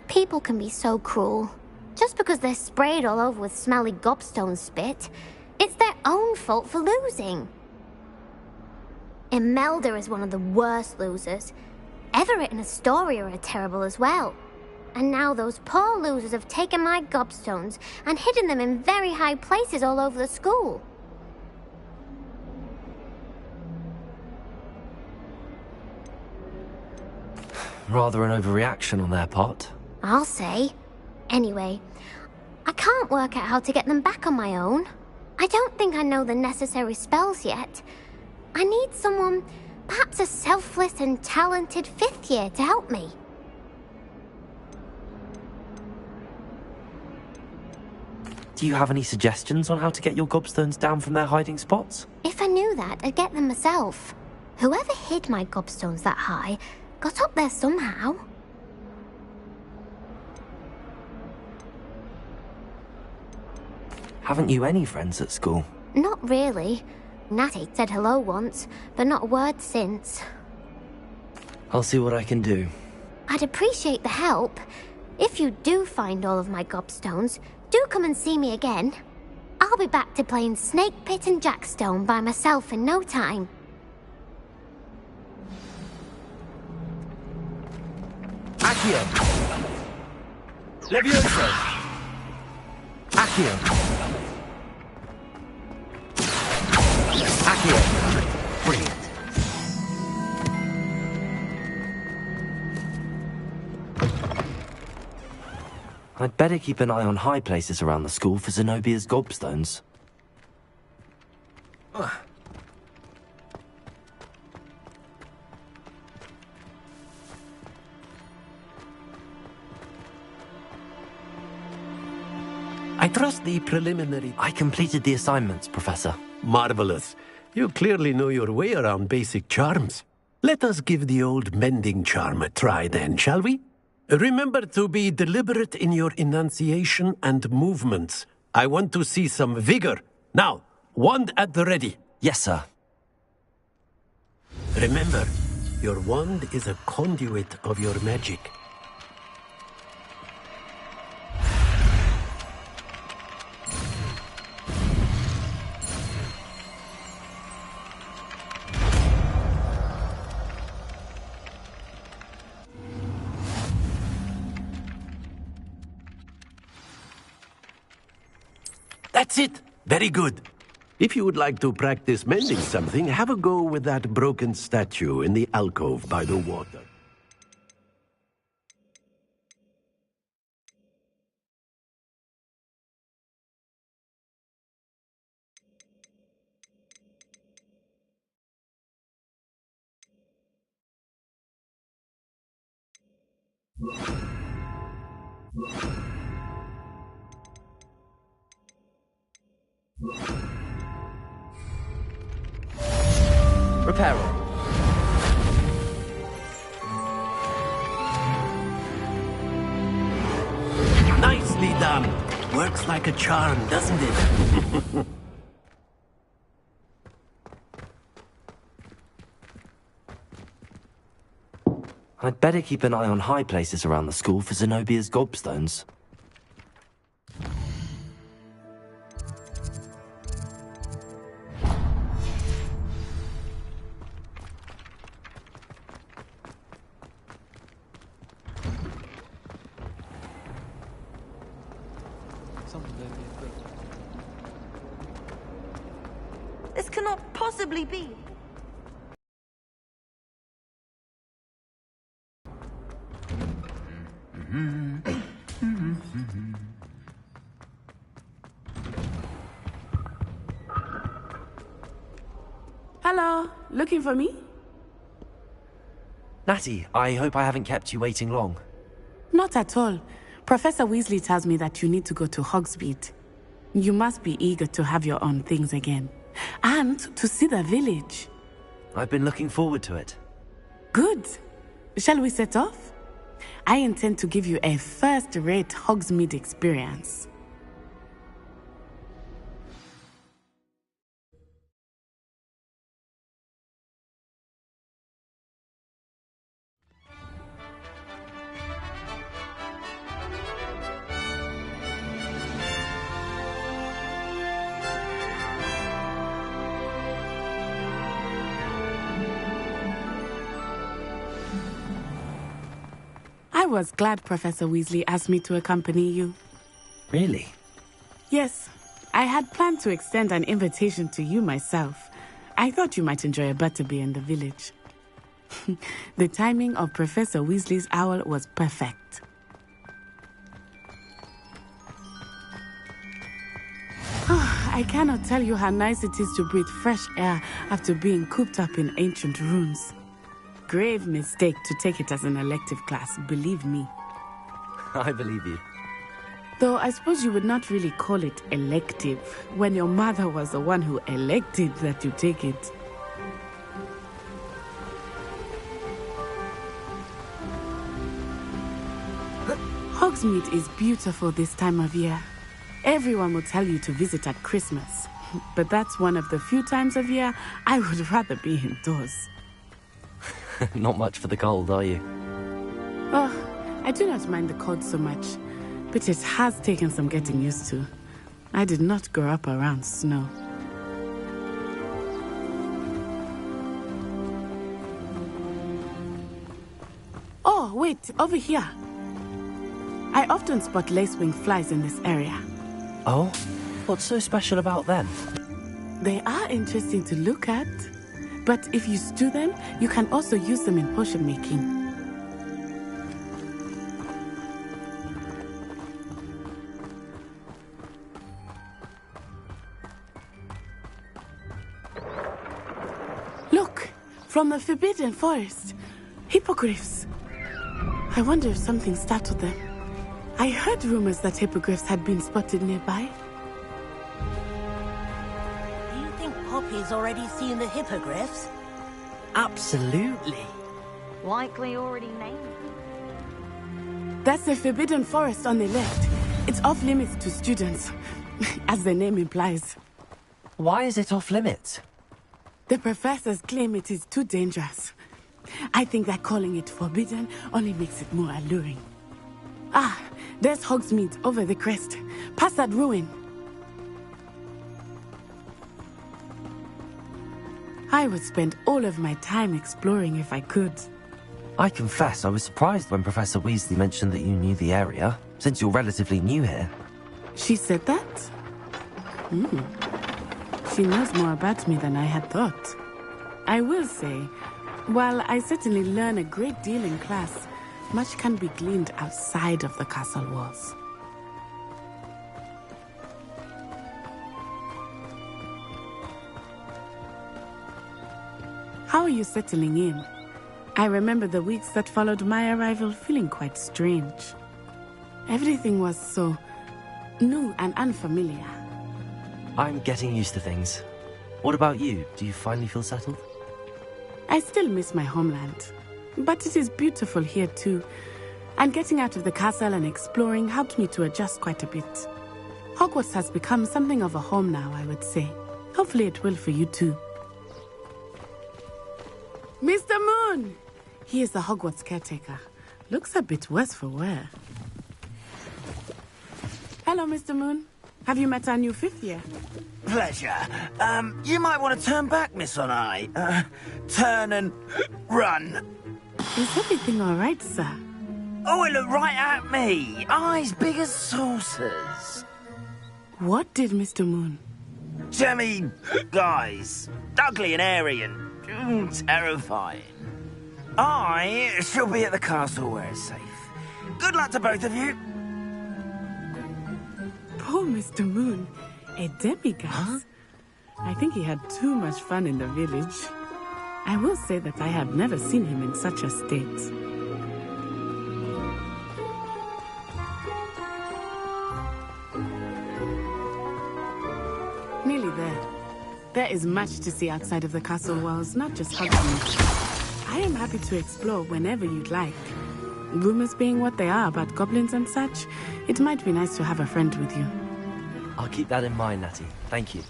People can be so cruel. Just because they're sprayed all over with smelly gobstone spit, it's their own fault for losing. Imelda is one of the worst losers. Everett and Astoria are terrible as well. And now those poor losers have taken my gobstones and hidden them in very high places all over the school. Rather an overreaction on their part. I'll say. Anyway, I can't work out how to get them back on my own. I don't think I know the necessary spells yet. I need someone, perhaps a selfless and talented 5th year to help me. Do you have any suggestions on how to get your gobstones down from their hiding spots? If I knew that, I'd get them myself. Whoever hid my gobstones that high got up there somehow. Haven't you any friends at school? Not really. Natty said hello once, but not a word since. I'll see what I can do. I'd appreciate the help. If you do find all of my gobstones, do come and see me again. I'll be back to playing Snake Pit and Jackstone by myself in no time. Accio! Levioso! Accio! Accio! Brilliant. I'd better keep an eye on high places around the school for Zenobia's gobstones. I trust the preliminary... I completed the assignments, Professor. Marvelous. You clearly know your way around basic charms. Let us give the old mending charm a try then, shall we? Remember to be deliberate in your enunciation and movements. I want to see some vigor. Now, wand at the ready. Yes, sir. Remember, your wand is a conduit of your magic. That's it! Very good. If you would like to practice mending something, have a go with that broken statue in the alcove by the water. Reparo. Nicely done. Works like a charm, doesn't it? I'd better keep an eye on high places around the school for Zenobia's gobstones. This cannot possibly be. Hello, looking for me? Natty, I hope I haven't kept you waiting long. Not at all. Professor Weasley tells me that you need to go to Hogsmeade. You must be eager to have your own things again. And to see the village. I've been looking forward to it. Good. Shall we set off? I intend to give you a first-rate Hogsmeade experience. I was glad Professor Weasley asked me to accompany you. Really? Yes. I had planned to extend an invitation to you myself. I thought you might enjoy a butterbeer in the village. The timing of Professor Weasley's owl was perfect. I cannot tell you how nice it is to breathe fresh air after being cooped up in ancient ruins. Grave mistake to take it as an elective class, believe me. I believe you. Though I suppose you would not really call it elective when your mother was the one who elected that you take it. Hogsmeade is beautiful this time of year. Everyone will tell you to visit at Christmas, but that's one of the few times of year I would rather be indoors. Not much for the cold, are you? Oh, I do not mind the cold so much, but it has taken some getting used to. I did not grow up around snow. Oh, wait, over here. I often spot lacewing flies in this area. Oh? What's so special about them? They are interesting to look at. But if you stew them, you can also use them in potion making. Look, from the Forbidden Forest. Hippogriffs. I wonder if something startled them. I heard rumors that hippogriffs had been spotted nearby. Poppy's already seen the hippogriffs? Absolutely. Likely already named. That's the Forbidden Forest on the left. It's off limits to students, as the name implies. Why is it off limits? The professors claim it is too dangerous. I think that calling it forbidden only makes it more alluring. Ah, there's Hogsmeade over the crest. Past that ruin. I would spend all of my time exploring if I could. I confess I was surprised when Professor Weasley mentioned that you knew the area, since you're relatively new here. She said that? She knows more about me than I had thought. I will say, while I certainly learn a great deal in class, much can be gleaned outside of the castle walls. How are you settling in? I remember the weeks that followed my arrival feeling quite strange. Everything was so new and unfamiliar. I'm getting used to things. What about you? Do you finally feel settled? I still miss my homeland, but it is beautiful here too. And getting out of the castle and exploring helped me to adjust quite a bit. Hogwarts has become something of a home now, I would say. Hopefully it will for you too. Mr. Moon! He is the Hogwarts caretaker. Looks a bit worse for wear. Hello, Mr. Moon. Have you met our new fifth year? Pleasure. You might want to turn back, Miss On-Eye. Turn and run. Is everything all right, sir? Oh, it looked right at me. Eyes big as saucers. What did Mr. Moon? Jemmy, guys, ugly and airy and terrifying. I shall be at the castle where it's safe. Good luck to both of you. Poor Mr. Moon, a demigod. Huh? I think he had too much fun in the village. I will say that I have never seen him in such a state. Nearly there. There is much to see outside of the castle walls, not just Hogsmeade. I am happy to explore whenever you'd like. Rumors being what they are about goblins and such, it might be nice to have a friend with you. I'll keep that in mind, Natty. Thank you.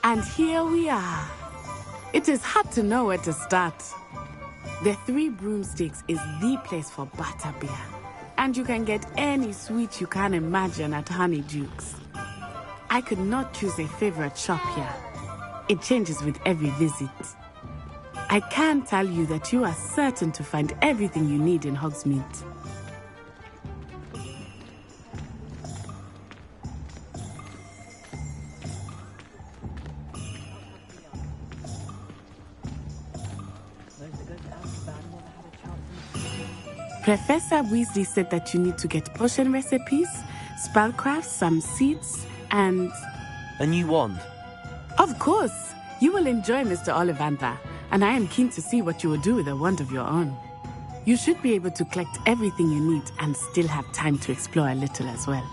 And here we are. It is hard to know where to start. The Three Broomsticks is the place for butterbeer. And you can get any sweet you can imagine at Honeydukes. I could not choose a favorite shop here. It changes with every visit. I can tell you that you are certain to find everything you need in Hogsmeade. Professor Weasley said that you need to get potion recipes, spellcrafts, some seeds, and... A new wand? Of course! You will enjoy Mr. Ollivander, and I am keen to see what you will do with a wand of your own. You should be able to collect everything you need and still have time to explore a little as well.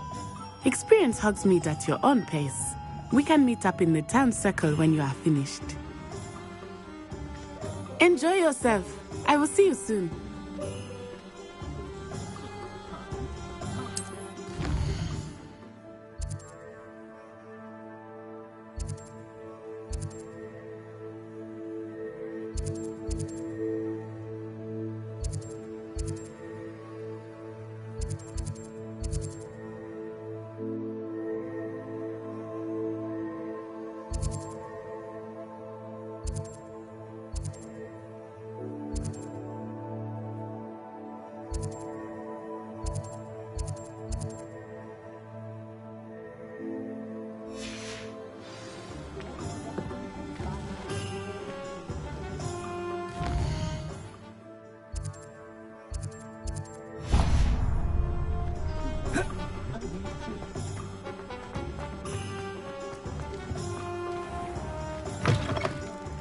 Experience Hogsmeade at your own pace. We can meet up in the town circle when you are finished. Enjoy yourself. I will see you soon.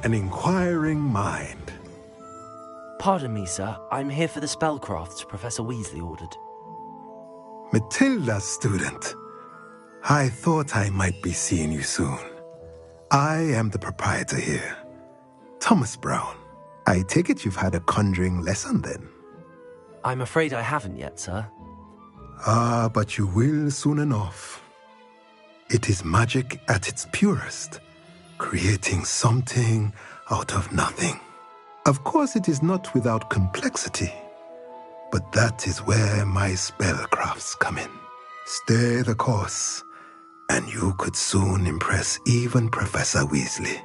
An inquiring mind. Pardon me, sir. I'm here for the spellcrafts Professor Weasley ordered. Matilda, student. I thought I might be seeing you soon. I am the proprietor here, Thomas Brown. I take it you've had a conjuring lesson then? I'm afraid I haven't yet, sir. Ah, but you will soon enough. It is magic at its purest, creating something out of nothing. Of course, it is not without complexity, but that is where my spellcrafts come in. Stay the course, and you could soon impress even Professor Weasley.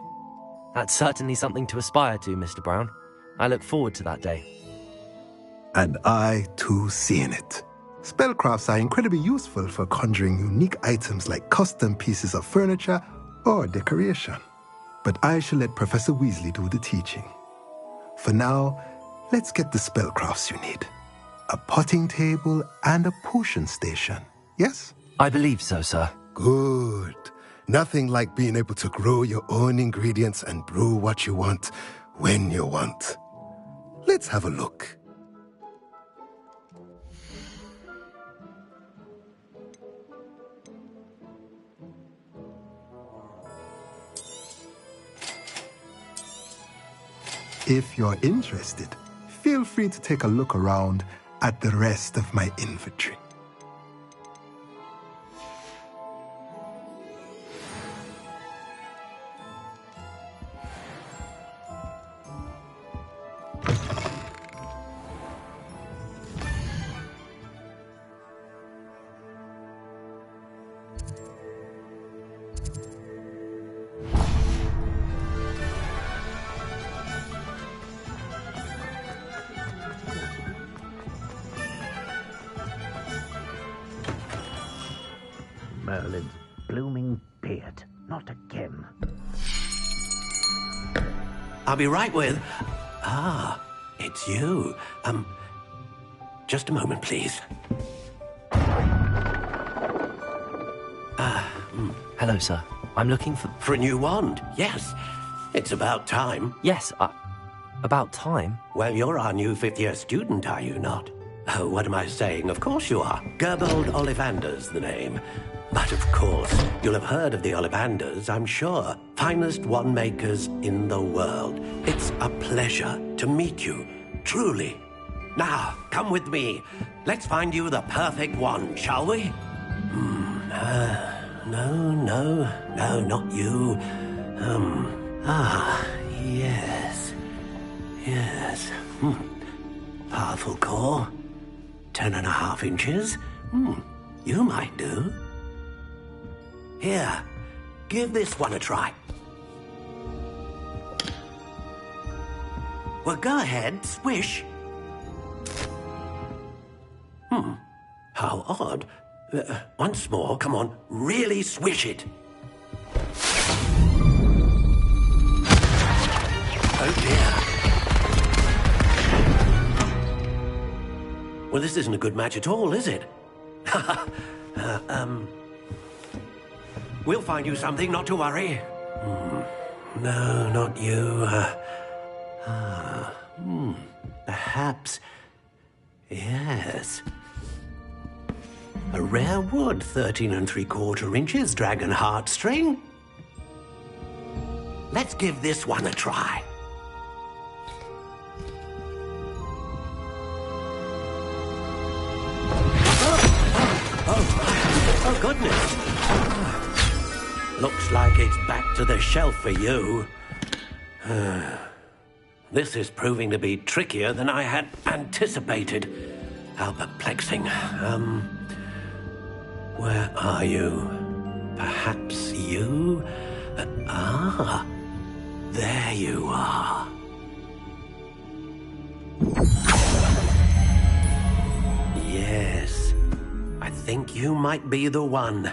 That's certainly something to aspire to, Mr. Brown. I look forward to that day. And I, too, seeing it. Spellcrafts are incredibly useful for conjuring unique items like custom pieces of furniture or decoration. But I shall let Professor Weasley do the teaching. For now, let's get the spellcrafts you need. A potting table and a potion station, yes? I believe so, sir. Good. Nothing like being able to grow your own ingredients and brew what you want when you want. Let's have a look. If you're interested, feel free to take a look around at the rest of my inventory. I'll be right with... Ah, it's you. Just a moment, please. Hello, sir. I'm looking for... For a new wand, yes. It's about time. Yes, about time? Well, you're our new fifth-year student, are you not? Oh, what am I saying? Of course you are. Gerbold Ollivander's the name. But of course, you'll have heard of the Ollivanders, I'm sure. Finest wand makers in the world. It's a pleasure to meet you, truly. Now, come with me. Let's find you the perfect wand, shall we? No, not you. Yes. Powerful core. 10.5 inches. You might do. Here, give this one a try. Well, go ahead, swish. How odd. Once more, come on, really swish it. Oh dear. Well, this isn't a good match at all, is it? We'll find you something, not to worry. No, not you. Perhaps... Yes. A rare wood, 13 3/4 inches, dragon heartstring. Let's give this one a try. Oh, goodness. Looks like it's back to the shelf for you. This is proving to be trickier than I had anticipated. How perplexing. Where are you? Perhaps you? There you are. Yes, I think you might be the one.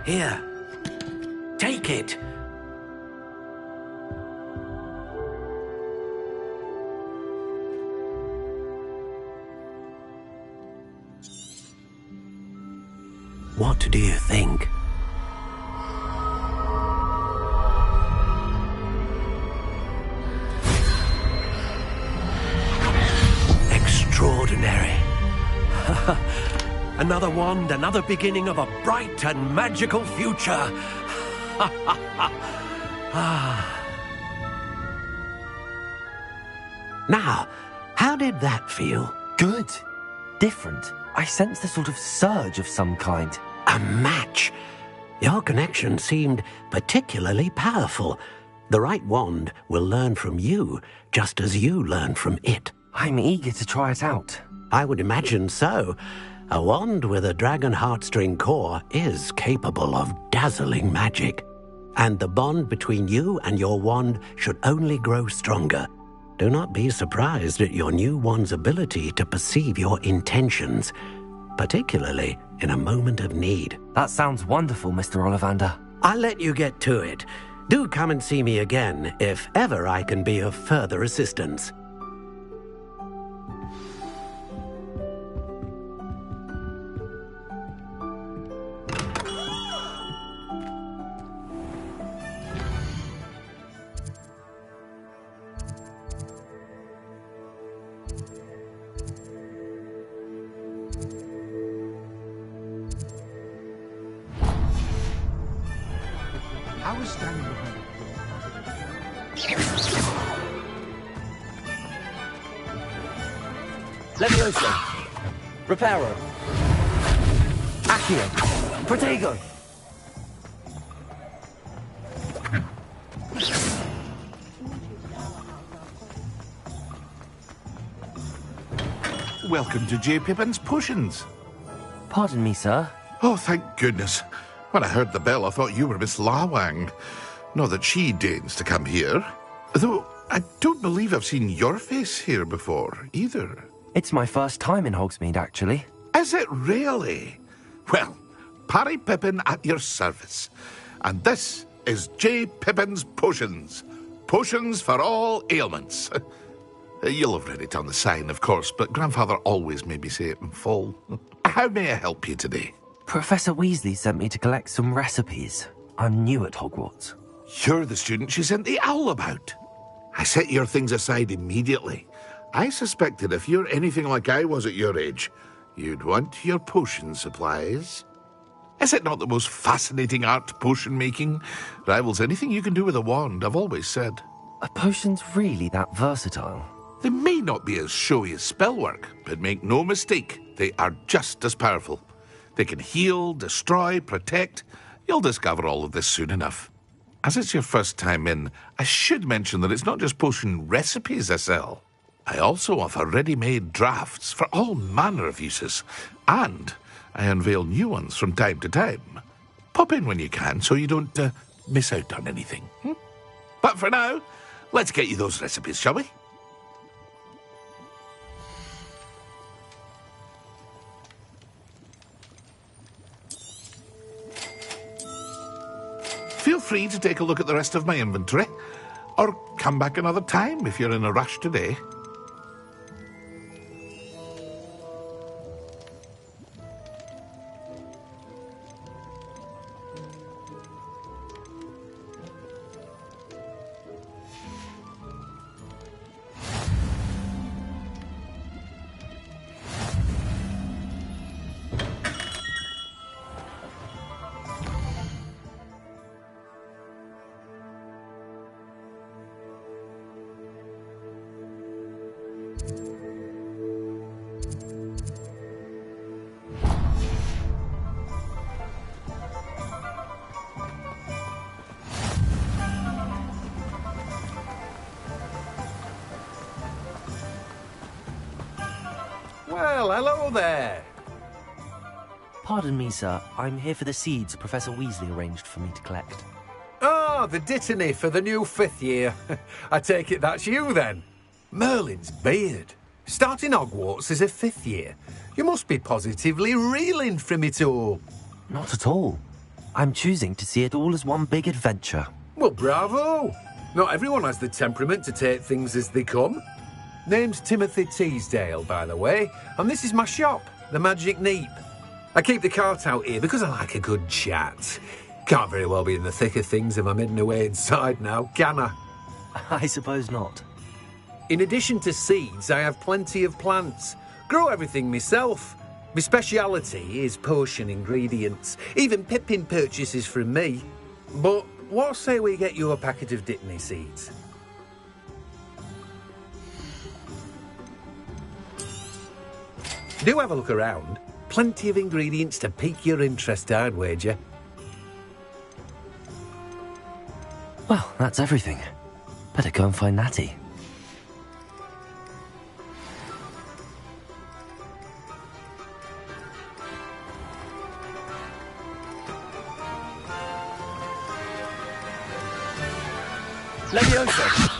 Here, take it. What do you think? Extraordinary. Another wand, another beginning of a bright and magical future. Now, how did that feel? Good. Different. I sensed a sort of surge of some kind. A match. Your connection seemed particularly powerful. The right wand will learn from you, just as you learn from it. I'm eager to try it out. I would imagine so. A wand with a dragon heartstring core is capable of dazzling magic. And the bond between you and your wand should only grow stronger. Do not be surprised at your new wand's ability to perceive your intentions, particularly in a moment of need. That sounds wonderful, Mr. Ollivander. I'll let you get to it. Do come and see me again if ever I can be of further assistance. I was standing behind Levioso. Reparo. Accio. Protego. Welcome to J. Pippin's Potions. Pardon me, sir. Oh, thank goodness. When I heard the bell, I thought you were Miss Lawang. Not that she deigns to come here. Though I don't believe I've seen your face here before, either. It's my first time in Hogsmeade, actually. Is it really? Well, Parry Pippin at your service. And this is J. Pippin's Potions. Potions for all ailments. You'll have read it on the sign, of course, but Grandfather always made me say it in full. How may I help you today? Professor Weasley sent me to collect some recipes. I'm new at Hogwarts. You're the student she sent the owl about. I set your things aside immediately. I suspected if you're anything like I was at your age, you'd want your potion supplies. Is it not the most fascinating art, potion making? Rivals anything you can do with a wand, I've always said. Are potions really that versatile? They may not be as showy as spellwork, but make no mistake, they are just as powerful. They can heal, destroy, protect. You'll discover all of this soon enough. As it's your first time in, I should mention that it's not just potion recipes I sell. I also offer ready-made drafts for all manner of uses, and I unveil new ones from time to time. Pop in when you can so you don't miss out on anything. But for now, let's get you those recipes, shall we? Feel free to take a look at the rest of my inventory, or come back another time if you're in a rush today. Well, hello there. Pardon me, sir. I'm here for the seeds Professor Weasley arranged for me to collect. Ah, the dittany for the new 5th year. I take it that's you, then. Merlin's beard. Starting Hogwarts as a 5th year. You must be positively reeling from it all. Not at all. I'm choosing to see it all as one big adventure. Well, bravo. Not everyone has the temperament to take things as they come. Name's Timothy Teasdale, by the way, and this is my shop, the Magic Neep. I keep the cart out here because I like a good chat. Can't very well be in the thick of things if I'm hidden away inside now, can I? I suppose not. In addition to seeds, I have plenty of plants. Grow everything myself. My speciality is potion ingredients. Even Pippin purchases from me. But what say we get you a packet of dittany seeds? Do have a look around. Plenty of ingredients to pique your interest, I'd wager. Well, that's everything. Better go and find Natty. Leviosa!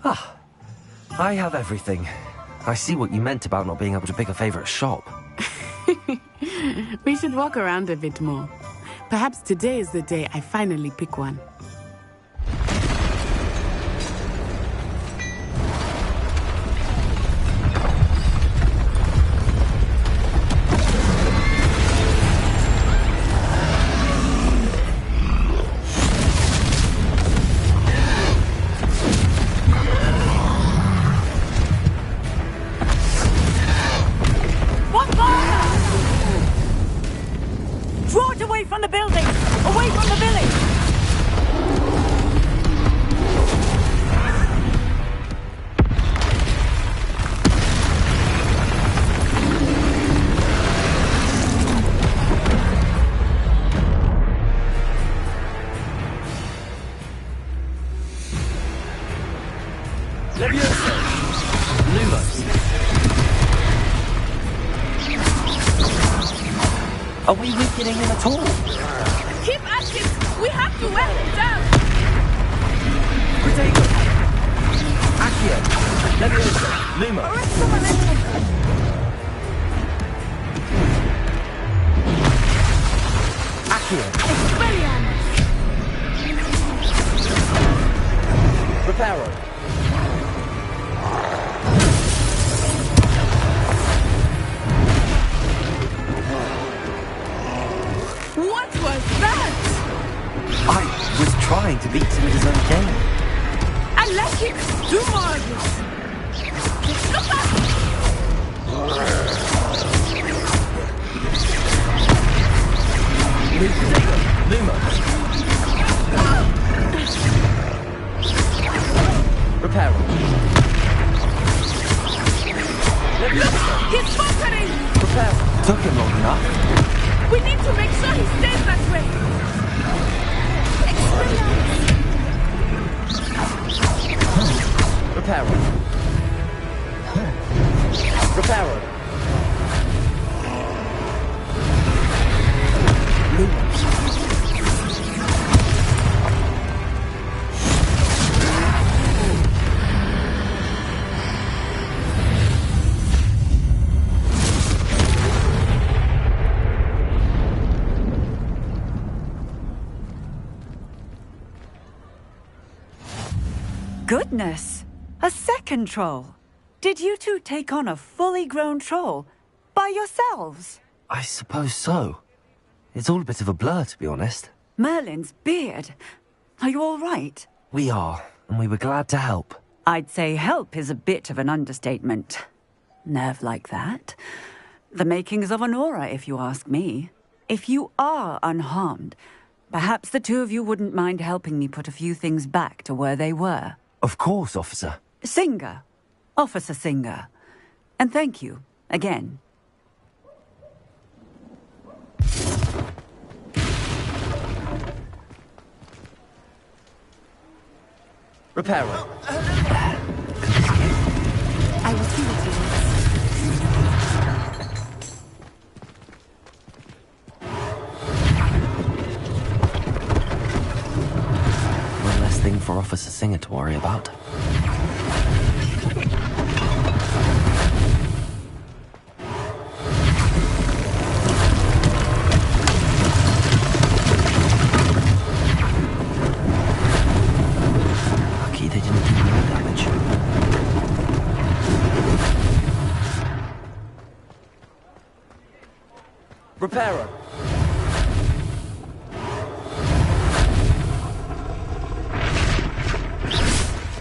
Ah, I have everything. I see what you meant about not being able to pick a favourite shop. We should walk around a bit more. Perhaps today is the day I finally pick one. Are we weakening him at all? Keep at it! We have to wear him down! Protego! Accio! Leviosa! Luma! Accio! Reparo! What was that? I was trying to beat him at his own game. Alekix, do more of this! Look up! Luma! Reparo! He's faltering! Reparo! Took him long enough. We need to make sure he stays that way! Reparo! Reparo! Goodness! A second troll! Did you two take on a fully grown troll? By yourselves? I suppose so. It's all a bit of a blur, to be honest. Merlin's beard. Are you all right? We are, and we were glad to help. I'd say help is a bit of an understatement. Nerve like that. The makings of an aura, if you ask me. If you are unharmed, perhaps the two of you wouldn't mind helping me put a few things back to where they were. Of course, officer. Singer. Officer Singer. And thank you, again. Reparo. I will see what you want. One less thing for Officer Singer to worry about. Lucky they didn't do more damage. Reparo.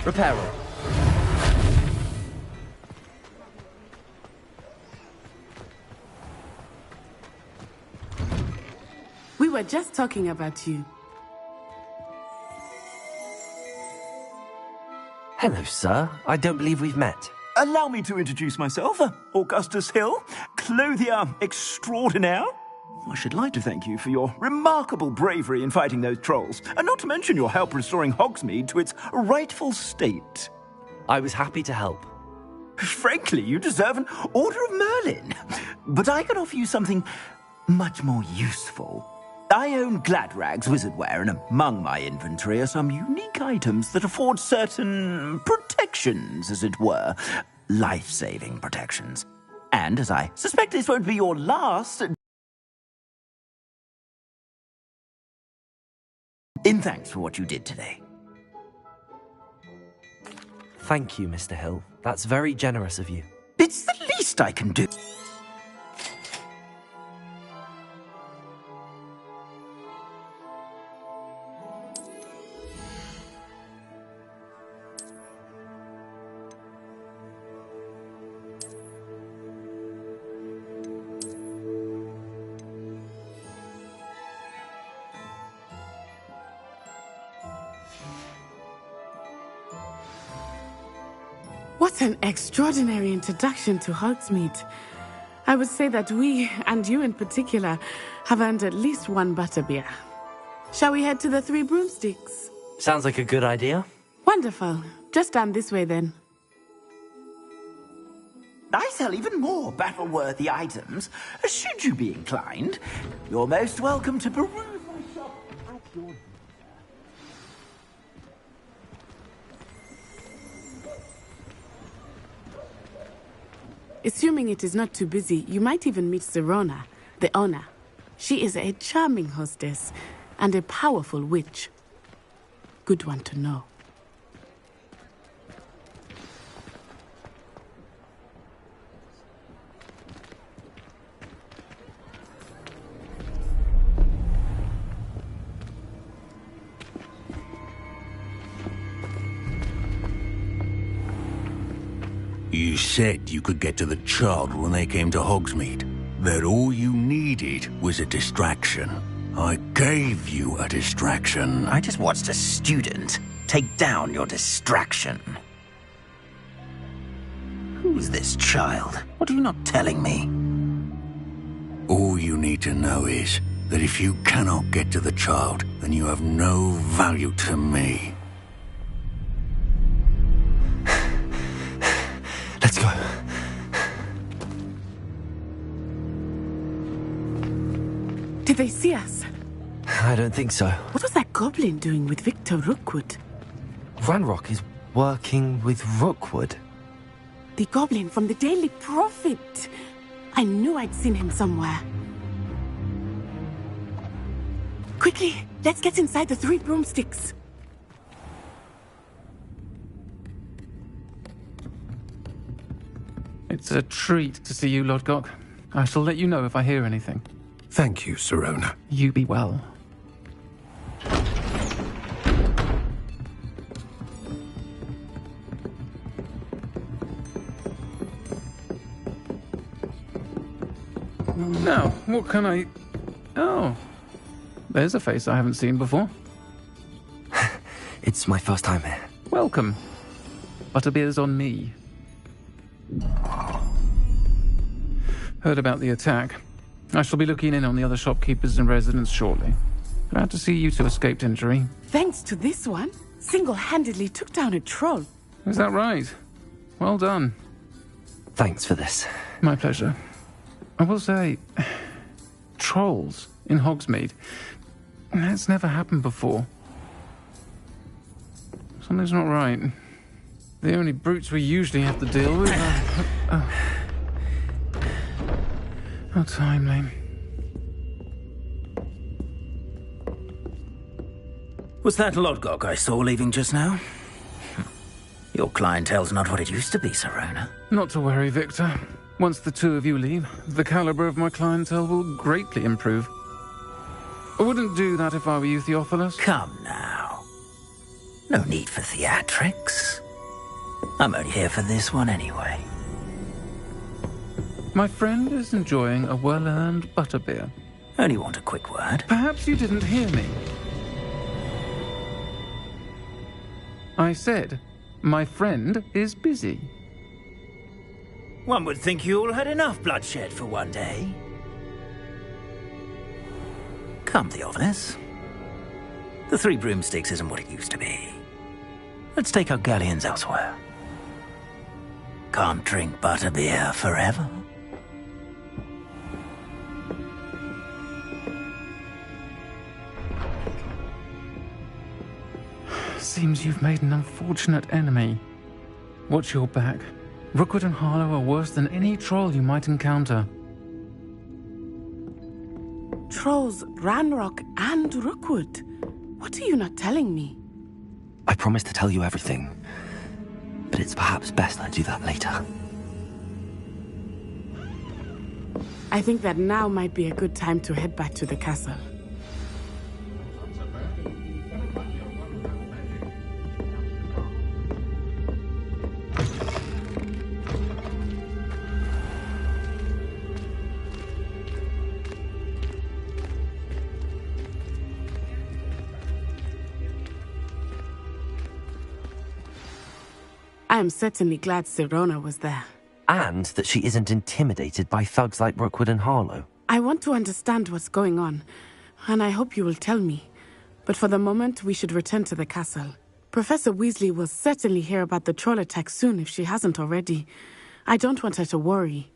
Reparo. We were just talking about you. Hello, sir. I don't believe we've met. Allow me to introduce myself, Augustus Hill, clothier extraordinaire. I should like to thank you for your remarkable bravery in fighting those trolls, and not to mention your help restoring Hogsmeade to its rightful state. I was happy to help. Frankly, you deserve an Order of Merlin. But I can offer you something much more useful. I own Gladrag's wizardware, and among my inventory are some unique items that afford certain protections, as it were. Life-saving protections. And as I suspect this won't be your last... in thanks for what you did today. Thank you, Mr. Hill. That's very generous of you. It's the least I can do. What an extraordinary introduction to Hogsmeade. I would say that we, and you in particular, have earned at least one butterbeer. Shall we head to the Three Broomsticks? Sounds like a good idea. Wonderful. Just down this way then. I sell even more battle-worthy items. Should you be inclined, you're most welcome to peruse my shop at your... Assuming it is not too busy, you might even meet Sirona, the owner. She is a charming hostess and a powerful witch. Good one to know. You said you could get to the child when they came to Hogsmeade. That all you needed was a distraction. I gave you a distraction. I just watched a student take down your distraction. Who's this child? What are you not telling me? All you need to know is that if you cannot get to the child, then you have no value to me. Let's go. Did they see us? I don't think so. What was that goblin doing with Victor Rookwood? Ranrock is working with Rookwood. The goblin from the Daily Prophet. I knew I'd seen him somewhere. Quickly, let's get inside the 3 broomsticks. It's a treat to see you, Lodgok. I shall let you know if I hear anything. Thank you, Sirona. You be well. Now, what can I... Oh, there's a face I haven't seen before. It's my first time here. Welcome. Butterbeer's on me. Heard about the attack. I shall be looking in on the other shopkeepers and residents shortly. Glad to see you two escaped injury. Thanks to this one, single-handedly took down a troll. Is that right? Well done. Thanks for this. My pleasure. I will say, trolls in Hogsmeade. That's never happened before. Something's not right. The only brutes we usually have to deal with are... How timely. Was that Lodgok I saw leaving just now? Your clientele's not what it used to be, Sirona. Not to worry, Victor. Once the two of you leave, the caliber of my clientele will greatly improve. I wouldn't do that if I were you, Theophilus. Come now. No need for theatrics. I'm only here for this one anyway. My friend is enjoying a well-earned butterbeer. Only want a quick word. Perhaps you didn't hear me. I said, my friend is busy. One would think you all had enough bloodshed for one day. Come, Theophilus. The 3 broomsticks isn't what it used to be. Let's take our galleons elsewhere. Can't drink butterbeer forever. Seems you've made an unfortunate enemy. Watch your back. Rookwood and Harlow are worse than any troll you might encounter. Trolls, Ranrock, and Rookwood. What are you not telling me? I promised to tell you everything, but it's perhaps best I do that later. I think that now might be a good time to head back to the castle. I am certainly glad Sirona was there. And that she isn't intimidated by thugs like Rookwood and Harlow. I want to understand what's going on, and I hope you will tell me. But for the moment, we should return to the castle. Professor Weasley will certainly hear about the troll attack soon if she hasn't already. I don't want her to worry.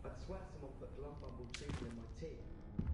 I swear someone put blood bumble treacle in my tea.